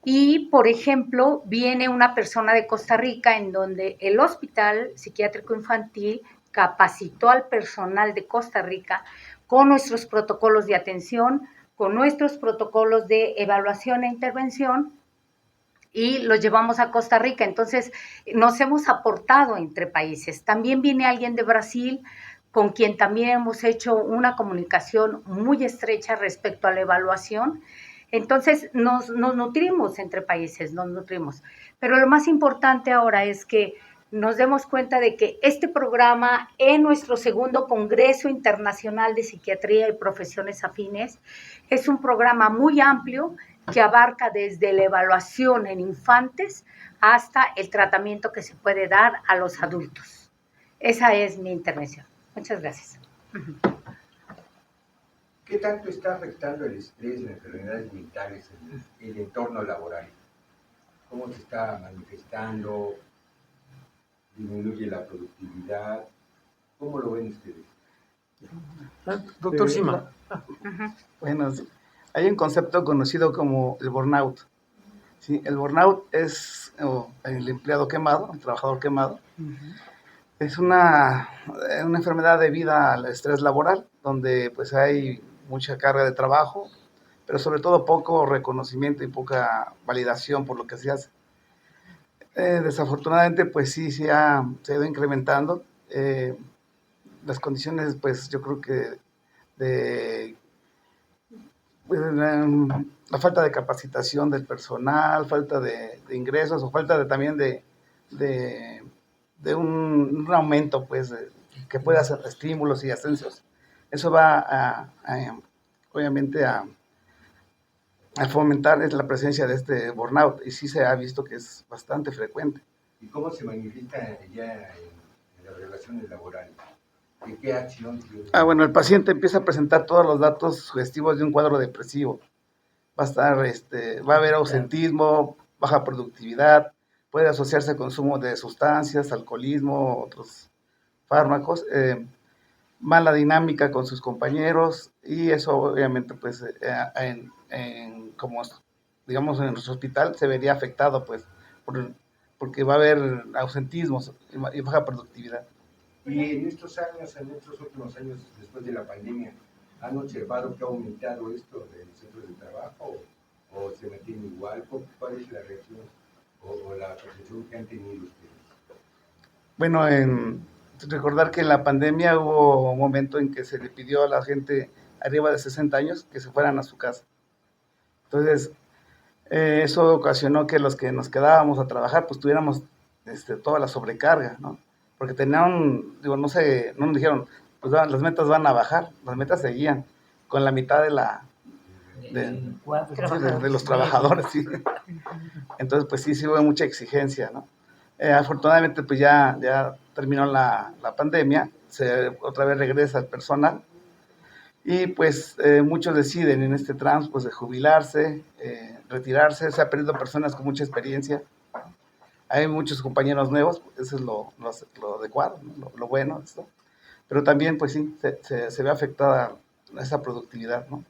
S12: y, por ejemplo, viene una persona de Costa Rica en donde el Hospital Psiquiátrico Infantil capacitó al personal de Costa Rica con nuestros protocolos de atención, con nuestros protocolos de evaluación e intervención y los llevamos a Costa Rica. Entonces, nos hemos aportado entre países. También viene alguien de Brasil, con quien también hemos hecho una comunicación muy estrecha respecto a la evaluación. Entonces, nos nutrimos entre países, nos nutrimos. Pero lo más importante ahora es que nos demos cuenta de que este programa, en nuestro segundo Congreso Internacional de Psiquiatría y Profesiones Afines, es un programa muy amplio que abarca desde la evaluación en infantes hasta el tratamiento que se puede dar a los adultos. Esa es mi intervención. Muchas gracias.
S13: ¿Qué tanto está afectando el estrés, las enfermedades mentales en el entorno laboral? ¿Cómo se está manifestando? ¿Disminuye la productividad? ¿Cómo lo ven ustedes?
S10: Doctor Sima.
S9: Bueno, sí. Hay un concepto conocido como el burnout. ¿Sí? El burnout es el empleado quemado, el trabajador quemado. Es una enfermedad debida al estrés laboral, donde pues hay mucha carga de trabajo, pero sobre todo poco reconocimiento y poca validación por lo que se hace. Desafortunadamente, pues sí, se ha ido incrementando. Las condiciones, pues yo creo que la falta de capacitación del personal, falta de ingresos o falta también de un aumento, pues, que pueda hacer estímulos y ascensos. Eso va obviamente a fomentar la presencia de este burnout, y sí se ha visto que es bastante frecuente.
S13: ¿Y cómo se manifiesta ya en las relaciones laborales? ¿De qué acción?
S9: Bueno, el paciente empieza a presentar todos los datos sugestivos de un cuadro depresivo. Va a haber ausentismo, baja productividad, puede asociarse al consumo de sustancias, alcoholismo, otros fármacos, mala dinámica con sus compañeros, y eso obviamente pues como digamos en nuestro hospital se vería afectado pues porque va a haber ausentismos y baja productividad.
S13: Y en estos últimos años después de la pandemia, ¿han observado que ha aumentado esto de los centros de trabajo o se mantiene igual? ¿Cuál es la reacción o la percepción que han tenido ustedes?
S9: Bueno, recordar que en la pandemia hubo un momento en que se le pidió a la gente arriba de 60 años que se fueran a su casa. Entonces, eso ocasionó que los que nos quedábamos a trabajar, pues tuviéramos toda la sobrecarga, ¿no? Porque tenían, no nos dijeron, pues las metas van a bajar, las metas seguían con la mitad de los trabajadores, sí. Entonces, pues sí hubo mucha exigencia, ¿no? Afortunadamente, pues ya terminó la pandemia, otra vez regresa el personal, y pues muchos deciden en este trance pues de jubilarse, retirarse. Se ha perdido personas con mucha experiencia, hay muchos compañeros nuevos, eso es lo adecuado, ¿no? lo bueno de esto, pero también pues sí, se ve afectada esa productividad, ¿no?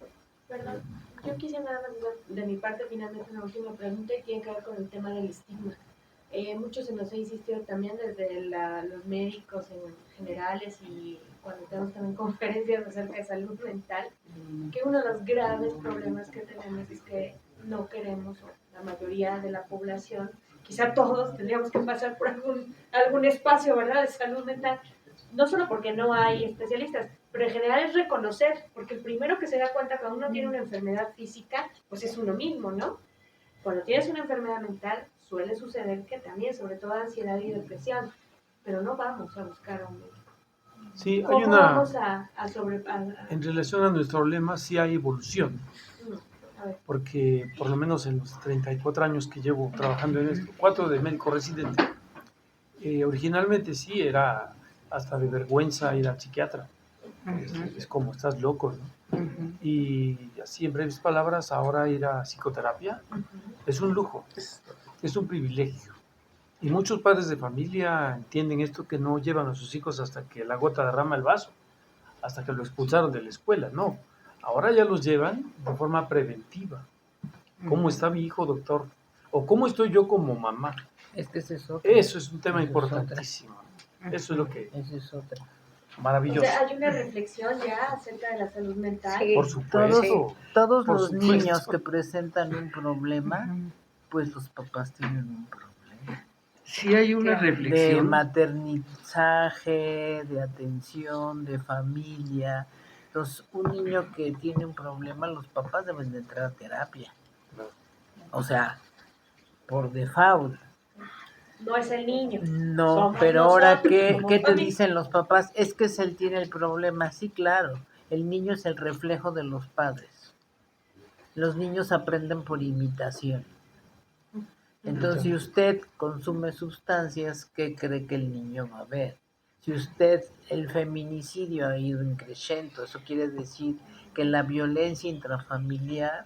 S2: Perdón, yo quisiera nada más de mi parte finalmente una última pregunta y tiene que ver con el tema del estigma. Mucho se nos ha insistido también desde los médicos en generales y cuando tenemos también conferencias acerca de salud mental, que uno de los graves problemas que tenemos es que no queremos, o la mayoría de la población, quizá todos tendríamos que pasar por algún espacio, ¿verdad?, de salud mental, no solo porque no hay especialistas, pero en general es reconocer, porque el primero que se da cuenta cuando uno tiene una enfermedad física, pues es uno mismo, ¿no? Cuando tienes una enfermedad mental, suele suceder que también, sobre todo ansiedad y depresión, pero no vamos a buscar a un médico.
S10: Sí,
S2: ¿Cómo
S10: hay una...
S2: vamos a
S10: En relación a nuestro problema, sí hay evolución. Porque por lo menos en los 34 años que llevo trabajando en esto, 4 de médico residente, originalmente sí era hasta de vergüenza ir al psiquiatra. Es como, estás loco, ¿no? Y así en breves palabras, ahora ir a psicoterapia es un lujo, es un privilegio. Y muchos padres de familia entienden esto, que no llevan a sus hijos hasta que la gota derrama el vaso, hasta que lo expulsaron de la escuela, no. Ahora ya los llevan de forma preventiva. ¿Cómo está mi hijo, doctor? ¿O cómo estoy yo como mamá?
S3: Es que eso
S10: es un tema importantísimo. Eso es lo que...
S3: Eso es otra.
S10: Maravilloso.
S2: O sea, hay una reflexión ya acerca de la salud mental.
S10: Sí, por supuesto.
S3: Todos los niños que presentan un problema Pues los papás tienen un problema.
S1: Sí hay una
S3: De
S1: reflexión.
S3: maternizaje, de atención, de familia. Entonces, un niño que tiene un problema, los papás deben de entrar a terapia. O sea, por default.
S2: No es el niño.
S3: No,
S2: Somos
S3: pero ahora,
S2: nosotros,
S3: ¿qué
S2: somos
S3: te
S2: familia.
S3: dicen los papás? Es que él tiene el problema. Sí, claro. El niño es el reflejo de los padres. Los niños aprenden por imitación. Entonces, si usted consume sustancias, ¿qué cree que el niño va a ver? Si usted, el feminicidio ha ido creciendo, eso quiere decir que la violencia intrafamiliar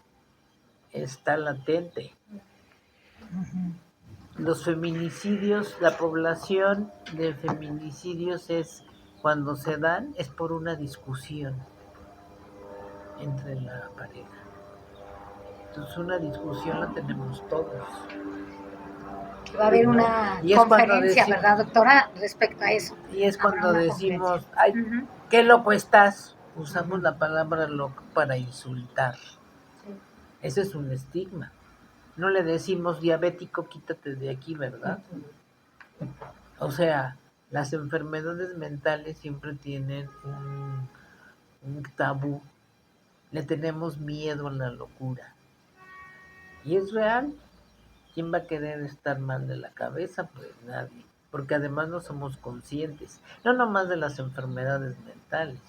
S3: está latente. Los feminicidios, la población de feminicidios es, cuando se dan, es por una discusión entre la pareja. Entonces, una discusión la tenemos todos.
S12: Va a haber una
S3: Y es cuando
S12: conferencia,
S3: decimos,
S12: ¿verdad, doctora? Respecto a eso.
S3: y es cuando
S12: Habrá una
S3: decimos,
S12: conferencia.
S3: ay, qué loco estás. Usamos la palabra loco para insultar. Ese es un estigma. No le decimos diabético, quítate de aquí, ¿verdad? O sea, las enfermedades mentales siempre tienen un tabú. Le tenemos miedo a la locura. Y es real. ¿Quién va a querer estar mal de la cabeza? Pues nadie. Porque además no somos conscientes. No nomás de las enfermedades mentales.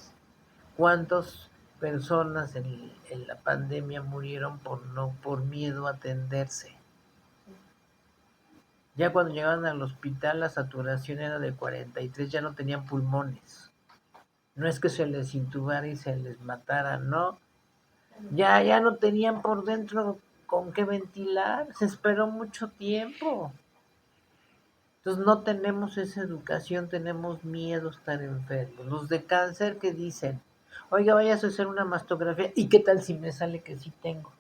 S3: ¿Cuántas personas en la pandemia murieron por miedo a atenderse? Ya cuando llegaban al hospital la saturación era de 43, ya no tenían pulmones. No es que se les intubara y se les matara, no. Ya no tenían por dentro con qué ventilar, se esperó mucho tiempo. Entonces no tenemos esa educación, tenemos miedo a estar enfermos. Los de cáncer que dicen, oiga, vayas a hacer una mastografía, ¿y qué tal si me sale que sí tengo?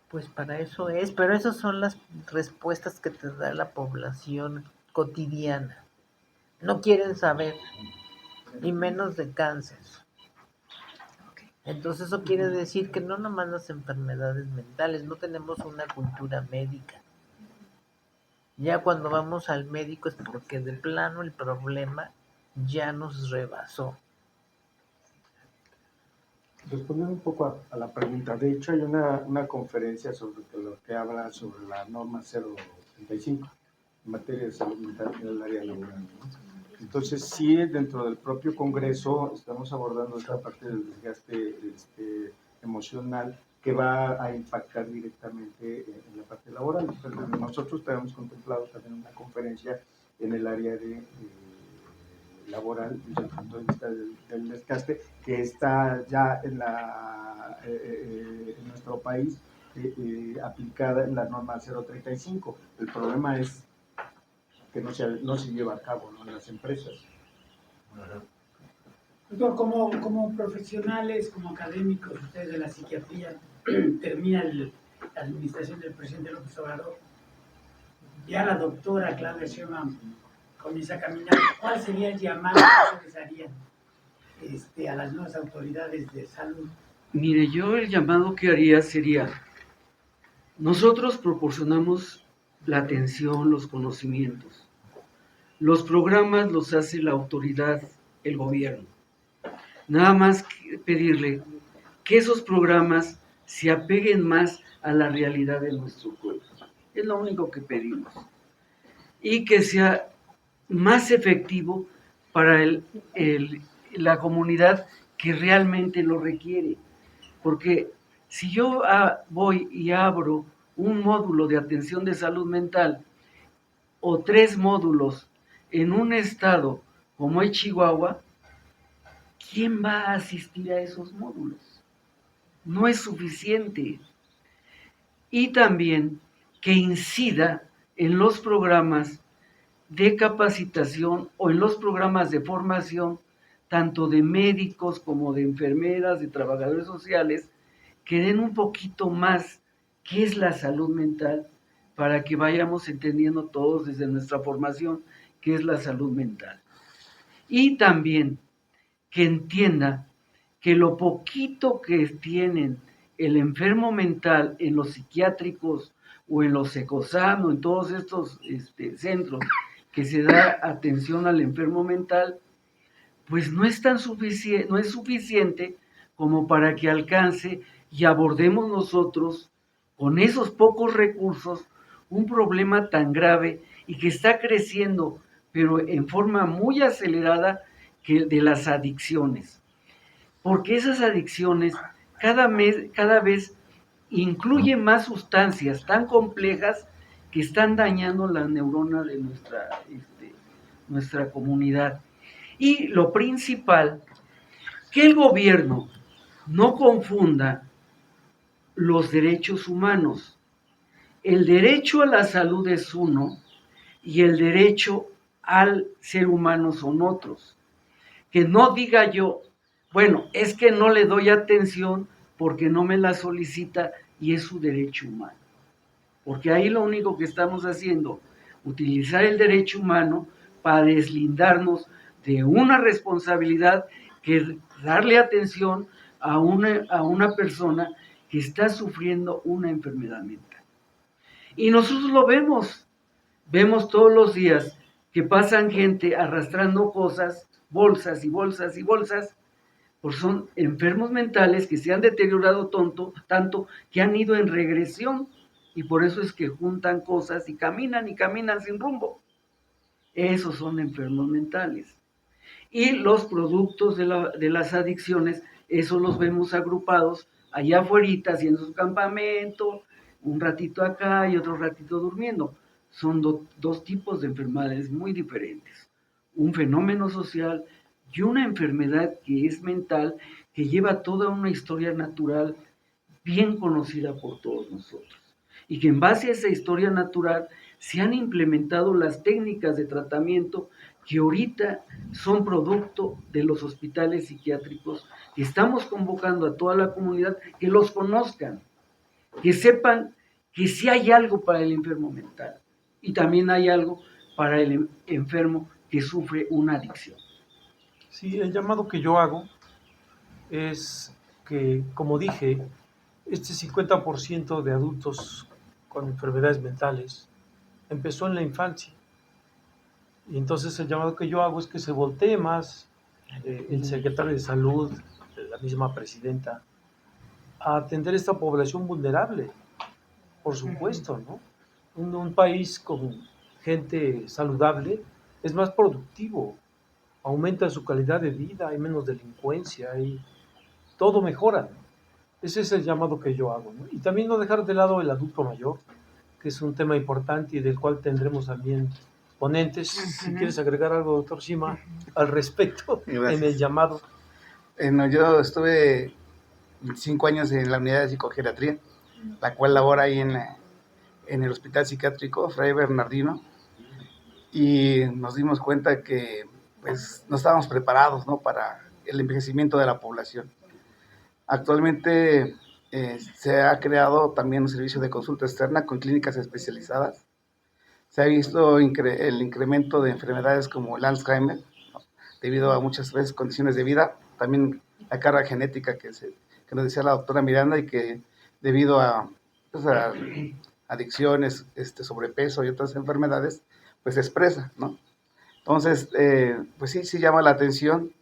S3: Pues para eso es, pero esas son las respuestas que te da la población cotidiana. No quieren saber, y menos de cáncer. Entonces eso quiere decir que no nomás las enfermedades mentales, no tenemos una cultura médica. Ya cuando vamos al médico es porque de plano el problema ya nos rebasó.
S4: Respondiendo un poco a la pregunta, de hecho hay una conferencia sobre lo que habla sobre la norma 035 en materia de salud mental en el área laboral, ¿no? Entonces sí, dentro del propio Congreso estamos abordando esta parte del desgaste emocional que va a impactar directamente en la parte laboral. Entonces, nosotros tenemos contemplado también una conferencia en el área de laboral desde el punto de vista del desgaste que está ya en nuestro país aplicada en la norma 035. El problema es que no se lleva a cabo, ¿no?, en las empresas.
S14: Doctor, como profesionales, como académicos, ustedes de la psiquiatría, termina la administración del presidente López Obrador, ya la doctora Claudia Sheinbaum comienza a caminar. ¿Cuál sería el llamado que ustedes harían a las nuevas autoridades de salud?
S1: Mire, yo el llamado que haría sería, nosotros proporcionamos la atención, los conocimientos. Los programas los hace la autoridad, el gobierno. Nada más que pedirle que esos programas se apeguen más a la realidad de nuestro pueblo. Es lo único que pedimos. Y que sea más efectivo para la comunidad que realmente lo requiere. Porque si yo voy y abro un módulo de atención de salud mental o 3 módulos en un estado como es Chihuahua, ¿quién va a asistir a esos módulos? No es suficiente. Y también que incida en los programas de capacitación o en los programas de formación, tanto de médicos como de enfermeras, de trabajadores sociales, que den un poquito más qué es la salud mental para que vayamos entendiendo todos desde nuestra formación qué es la salud mental. Y también que entienda que lo poquito que tienen el enfermo mental en los psiquiátricos o en los ECOSAN o en todos estos centros que se da atención al enfermo mental, pues no es suficiente como para que alcance y abordemos nosotros con esos pocos recursos un problema tan grave y que está creciendo, pero en forma muy acelerada, que de las adicciones. Porque esas adicciones cada vez incluyen más sustancias tan complejas que están dañando la neurona de nuestra comunidad. Y lo principal, que el gobierno no confunda los derechos humanos. El derecho a la salud es uno y el derecho al ser humano son otros. Que no diga yo, bueno, es que no le doy atención porque no me la solicita y es su derecho humano. Porque ahí lo único que estamos haciendo, utilizar el derecho humano para deslindarnos de una responsabilidad que es darle atención a una persona que está sufriendo una enfermedad mental. Y nosotros lo vemos todos los días que pasan gente arrastrando cosas, bolsas y bolsas y bolsas, pues son enfermos mentales que se han deteriorado tanto que han ido en regresión, y por eso es que juntan cosas y caminan sin rumbo. Esos son enfermos mentales. Y los productos de las adicciones, esos los vemos agrupados allá afuera, haciendo su campamento, un ratito acá y otro ratito durmiendo. Son dos tipos de enfermedades muy diferentes. Un fenómeno social y una enfermedad que es mental, que lleva toda una historia natural bien conocida por todos nosotros. Y que en base a esa historia natural se han implementado las técnicas de tratamiento que ahorita son producto de los hospitales psiquiátricos, que estamos convocando a toda la comunidad que los conozcan, que sepan que sí hay algo para el enfermo mental y también hay algo para el enfermo que sufre una adicción.
S10: Sí, el llamado que yo hago es que, como dije, este 50% de adultos con enfermedades mentales empezó en la infancia. Y entonces el llamado que yo hago es que se voltee más el secretario de Salud, la misma presidenta, a atender esta población vulnerable, por supuesto, ¿no? Un país con gente saludable es más productivo, aumenta su calidad de vida, hay menos delincuencia, y todo mejora, ¿no? Ese es el llamado que yo hago, ¿no? Y también no dejar de lado el adulto mayor, que es un tema importante y del cual tendremos también ponentes. Si quieres agregar algo, doctor Shima, al respecto. Gracias. En el llamado.
S9: Yo estuve 5 años en la unidad de psicogeriatría, la cual labora ahí en el hospital psiquiátrico Fray Bernardino, y nos dimos cuenta que pues no estábamos preparados, ¿no?, para el envejecimiento de la población. Actualmente se ha creado también un servicio de consulta externa con clínicas especializadas. Se ha visto el incremento de enfermedades como el Alzheimer, ¿no?, debido a muchas veces condiciones de vida, también la carga genética que nos decía la doctora Miranda, y que debido a adicciones, sobrepeso y otras enfermedades, pues se expresa, ¿no? Entonces, pues sí llama la atención.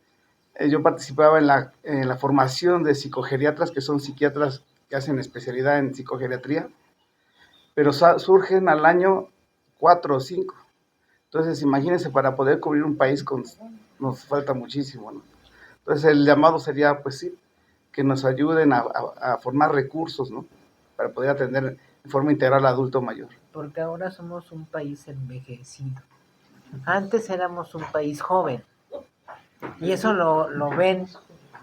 S9: Yo participaba en la formación de psicogeriatras, que son psiquiatras que hacen especialidad en psicogeriatría, pero surgen al año 4 o 5. Entonces, imagínense, para poder cubrir un país nos falta muchísimo, ¿no? Entonces, el llamado sería, pues sí, que nos ayuden a formar recursos, ¿no?, para poder atender de forma integral al adulto mayor.
S3: Porque ahora somos un país envejecido. Antes éramos un país joven. Y eso lo ven,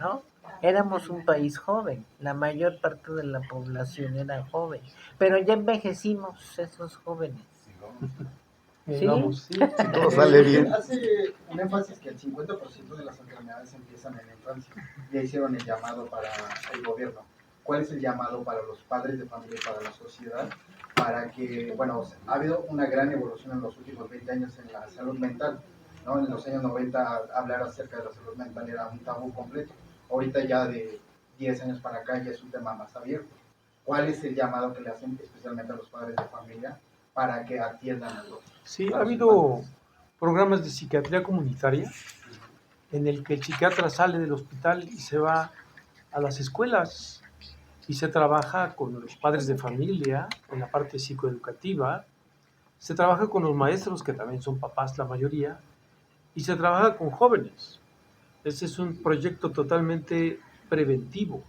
S3: ¿no? Éramos un país joven. La mayor parte de la población era joven. Pero ya envejecimos esos jóvenes. ¿Sí?
S9: Sí, todo sale bien.
S15: Hace un énfasis que el 50% de las enfermedades empiezan en la infancia. Ya hicieron el llamado para el gobierno. ¿Cuál es el llamado para los padres de familia y para la sociedad? Para que, bueno, ha habido una gran evolución en los últimos 20 años en la salud mental, ¿no? En los años 90 hablar acerca de la salud mental era un tabú completo. Ahorita ya de 10 años para acá ya es un tema más abierto. ¿Cuál es el llamado que le hacen especialmente a los padres de familia para que atiendan a los
S10: Sí, ha habido programas de psiquiatría comunitaria en el que el psiquiatra sale del hospital y se va a las escuelas y se trabaja con los padres de familia en la parte psicoeducativa, se trabaja con los maestros, que también son papás la mayoría, y se trabaja con jóvenes. Ese es un proyecto totalmente preventivo.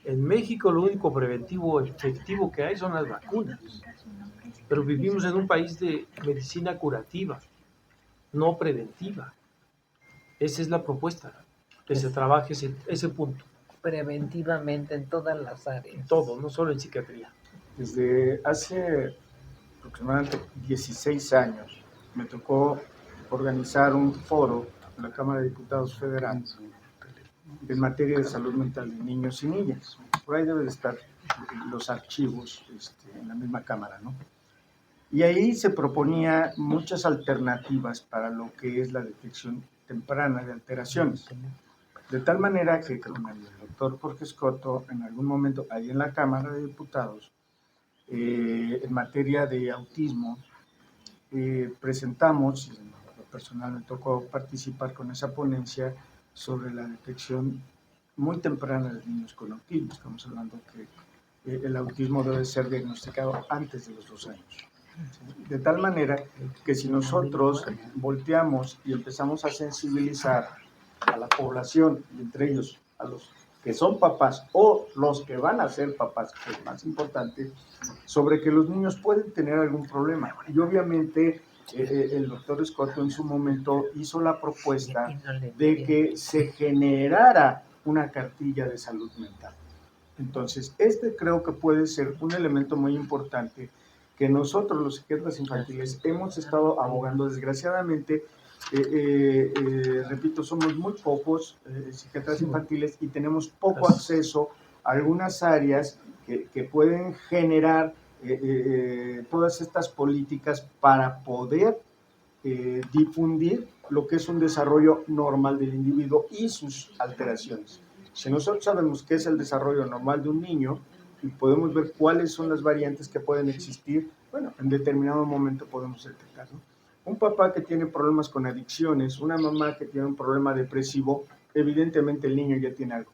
S10: En México lo único preventivo efectivo que hay son las vacunas, pero vivimos en un país de medicina curativa, no preventiva. Esa es la propuesta, que se trabaje ese punto.
S3: Preventivamente en todas las áreas.
S10: En todo, no solo en psiquiatría.
S4: Desde hace aproximadamente 16 años me tocó organizar un foro en la Cámara de Diputados Federal en materia de salud mental de niños y niñas. Por ahí deben de estar los archivos en la misma Cámara, ¿no? Y ahí se proponía muchas alternativas para lo que es la detección temprana de alteraciones. De tal manera que con el doctor Jorge Escoto, en algún momento, ahí en la Cámara de Diputados, en materia de autismo, presentamos, y en lo personal me tocó participar con esa ponencia sobre la detección muy temprana de niños con autismo. Estamos hablando que el autismo debe ser diagnosticado antes de los 2 años. De tal manera que si nosotros volteamos y empezamos a sensibilizar a la población, y entre ellos a los que son papás o los que van a ser papás, que es más importante, sobre que los niños pueden tener algún problema. Y obviamente el doctor Escoto en su momento hizo la propuesta de que se generara una cartilla de salud mental. Entonces, creo que puede ser un elemento muy importante que nosotros, los psiquiatras infantiles, hemos estado abogando. Desgraciadamente, repito, somos muy pocos psiquiatras infantiles y tenemos poco acceso a algunas áreas que pueden generar todas estas políticas para poder difundir lo que es un desarrollo normal del individuo y sus alteraciones. Si nosotros sabemos qué es el desarrollo normal de un niño y podemos ver cuáles son las variantes que pueden existir, bueno, en determinado momento podemos detectar, ¿no? Un papá que tiene problemas con adicciones, una mamá que tiene un problema depresivo, evidentemente el niño ya tiene algo.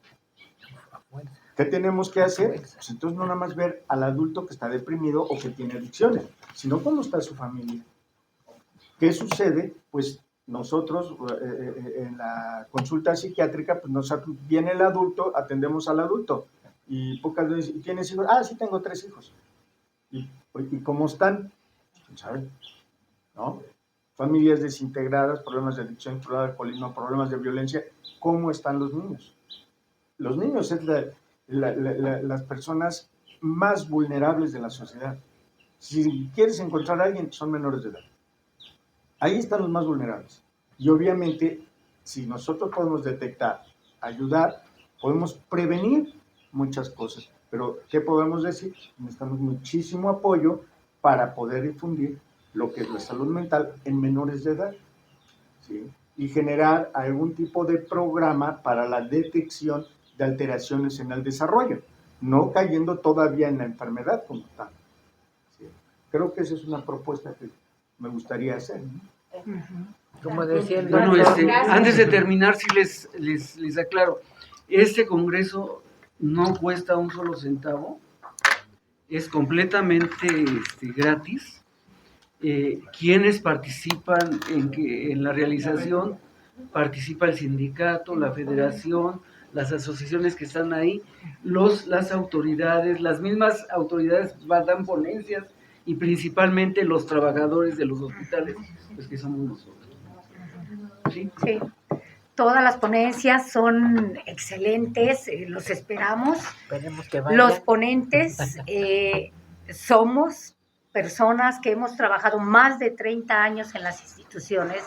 S4: ¿Qué tenemos que hacer? Pues entonces no nada más ver al adulto que está deprimido o que tiene adicciones, sino cómo está su familia. ¿Qué sucede? Pues nosotros en la consulta psiquiátrica, pues viene el adulto, atendemos al adulto y pocas veces, ¿tienes hijos? Ah, sí, tengo 3 hijos. ¿Y cómo están? ¿Saben? ¿No? Familias desintegradas, problemas de adicción, problemas de alcoholismo, problemas de violencia. ¿Cómo están los niños? Los niños es las personas más vulnerables de la sociedad. Si quieres encontrar a alguien, son menores de edad. Ahí están los más vulnerables. Y obviamente, si nosotros podemos detectar, ayudar, podemos prevenir muchas cosas. Pero, ¿qué podemos decir? Necesitamos muchísimo apoyo para poder difundir lo que es la salud mental en menores de edad, ¿sí? Y generar algún tipo de programa para la detección de alteraciones en el desarrollo, no cayendo todavía en la enfermedad como tal, ¿sí? Creo que esa es una propuesta que me gustaría hacer, ¿no?
S3: Como decía el
S1: bueno,
S3: doctor,
S1: antes de terminar, sí les aclaro, este congreso no cuesta un solo centavo, es completamente gratis. Quienes participan en la realización, participa el sindicato, la federación, las asociaciones que están ahí, las autoridades, las mismas autoridades dan ponencias y principalmente los trabajadores de los hospitales, pues que somos nosotros. ¿Sí?
S12: Sí. Todas las ponencias son excelentes, los esperamos.
S3: Esperemos que vayan.
S12: Los ponentes somos personas que hemos trabajado más de 30 años en las instituciones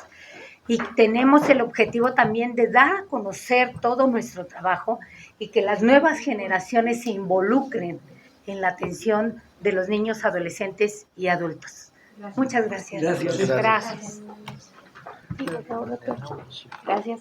S12: y tenemos el objetivo también de dar a conocer todo nuestro trabajo y que las nuevas generaciones se involucren en la atención de los niños, adolescentes y adultos. Muchas gracias.
S1: Gracias.
S12: Gracias. Gracias.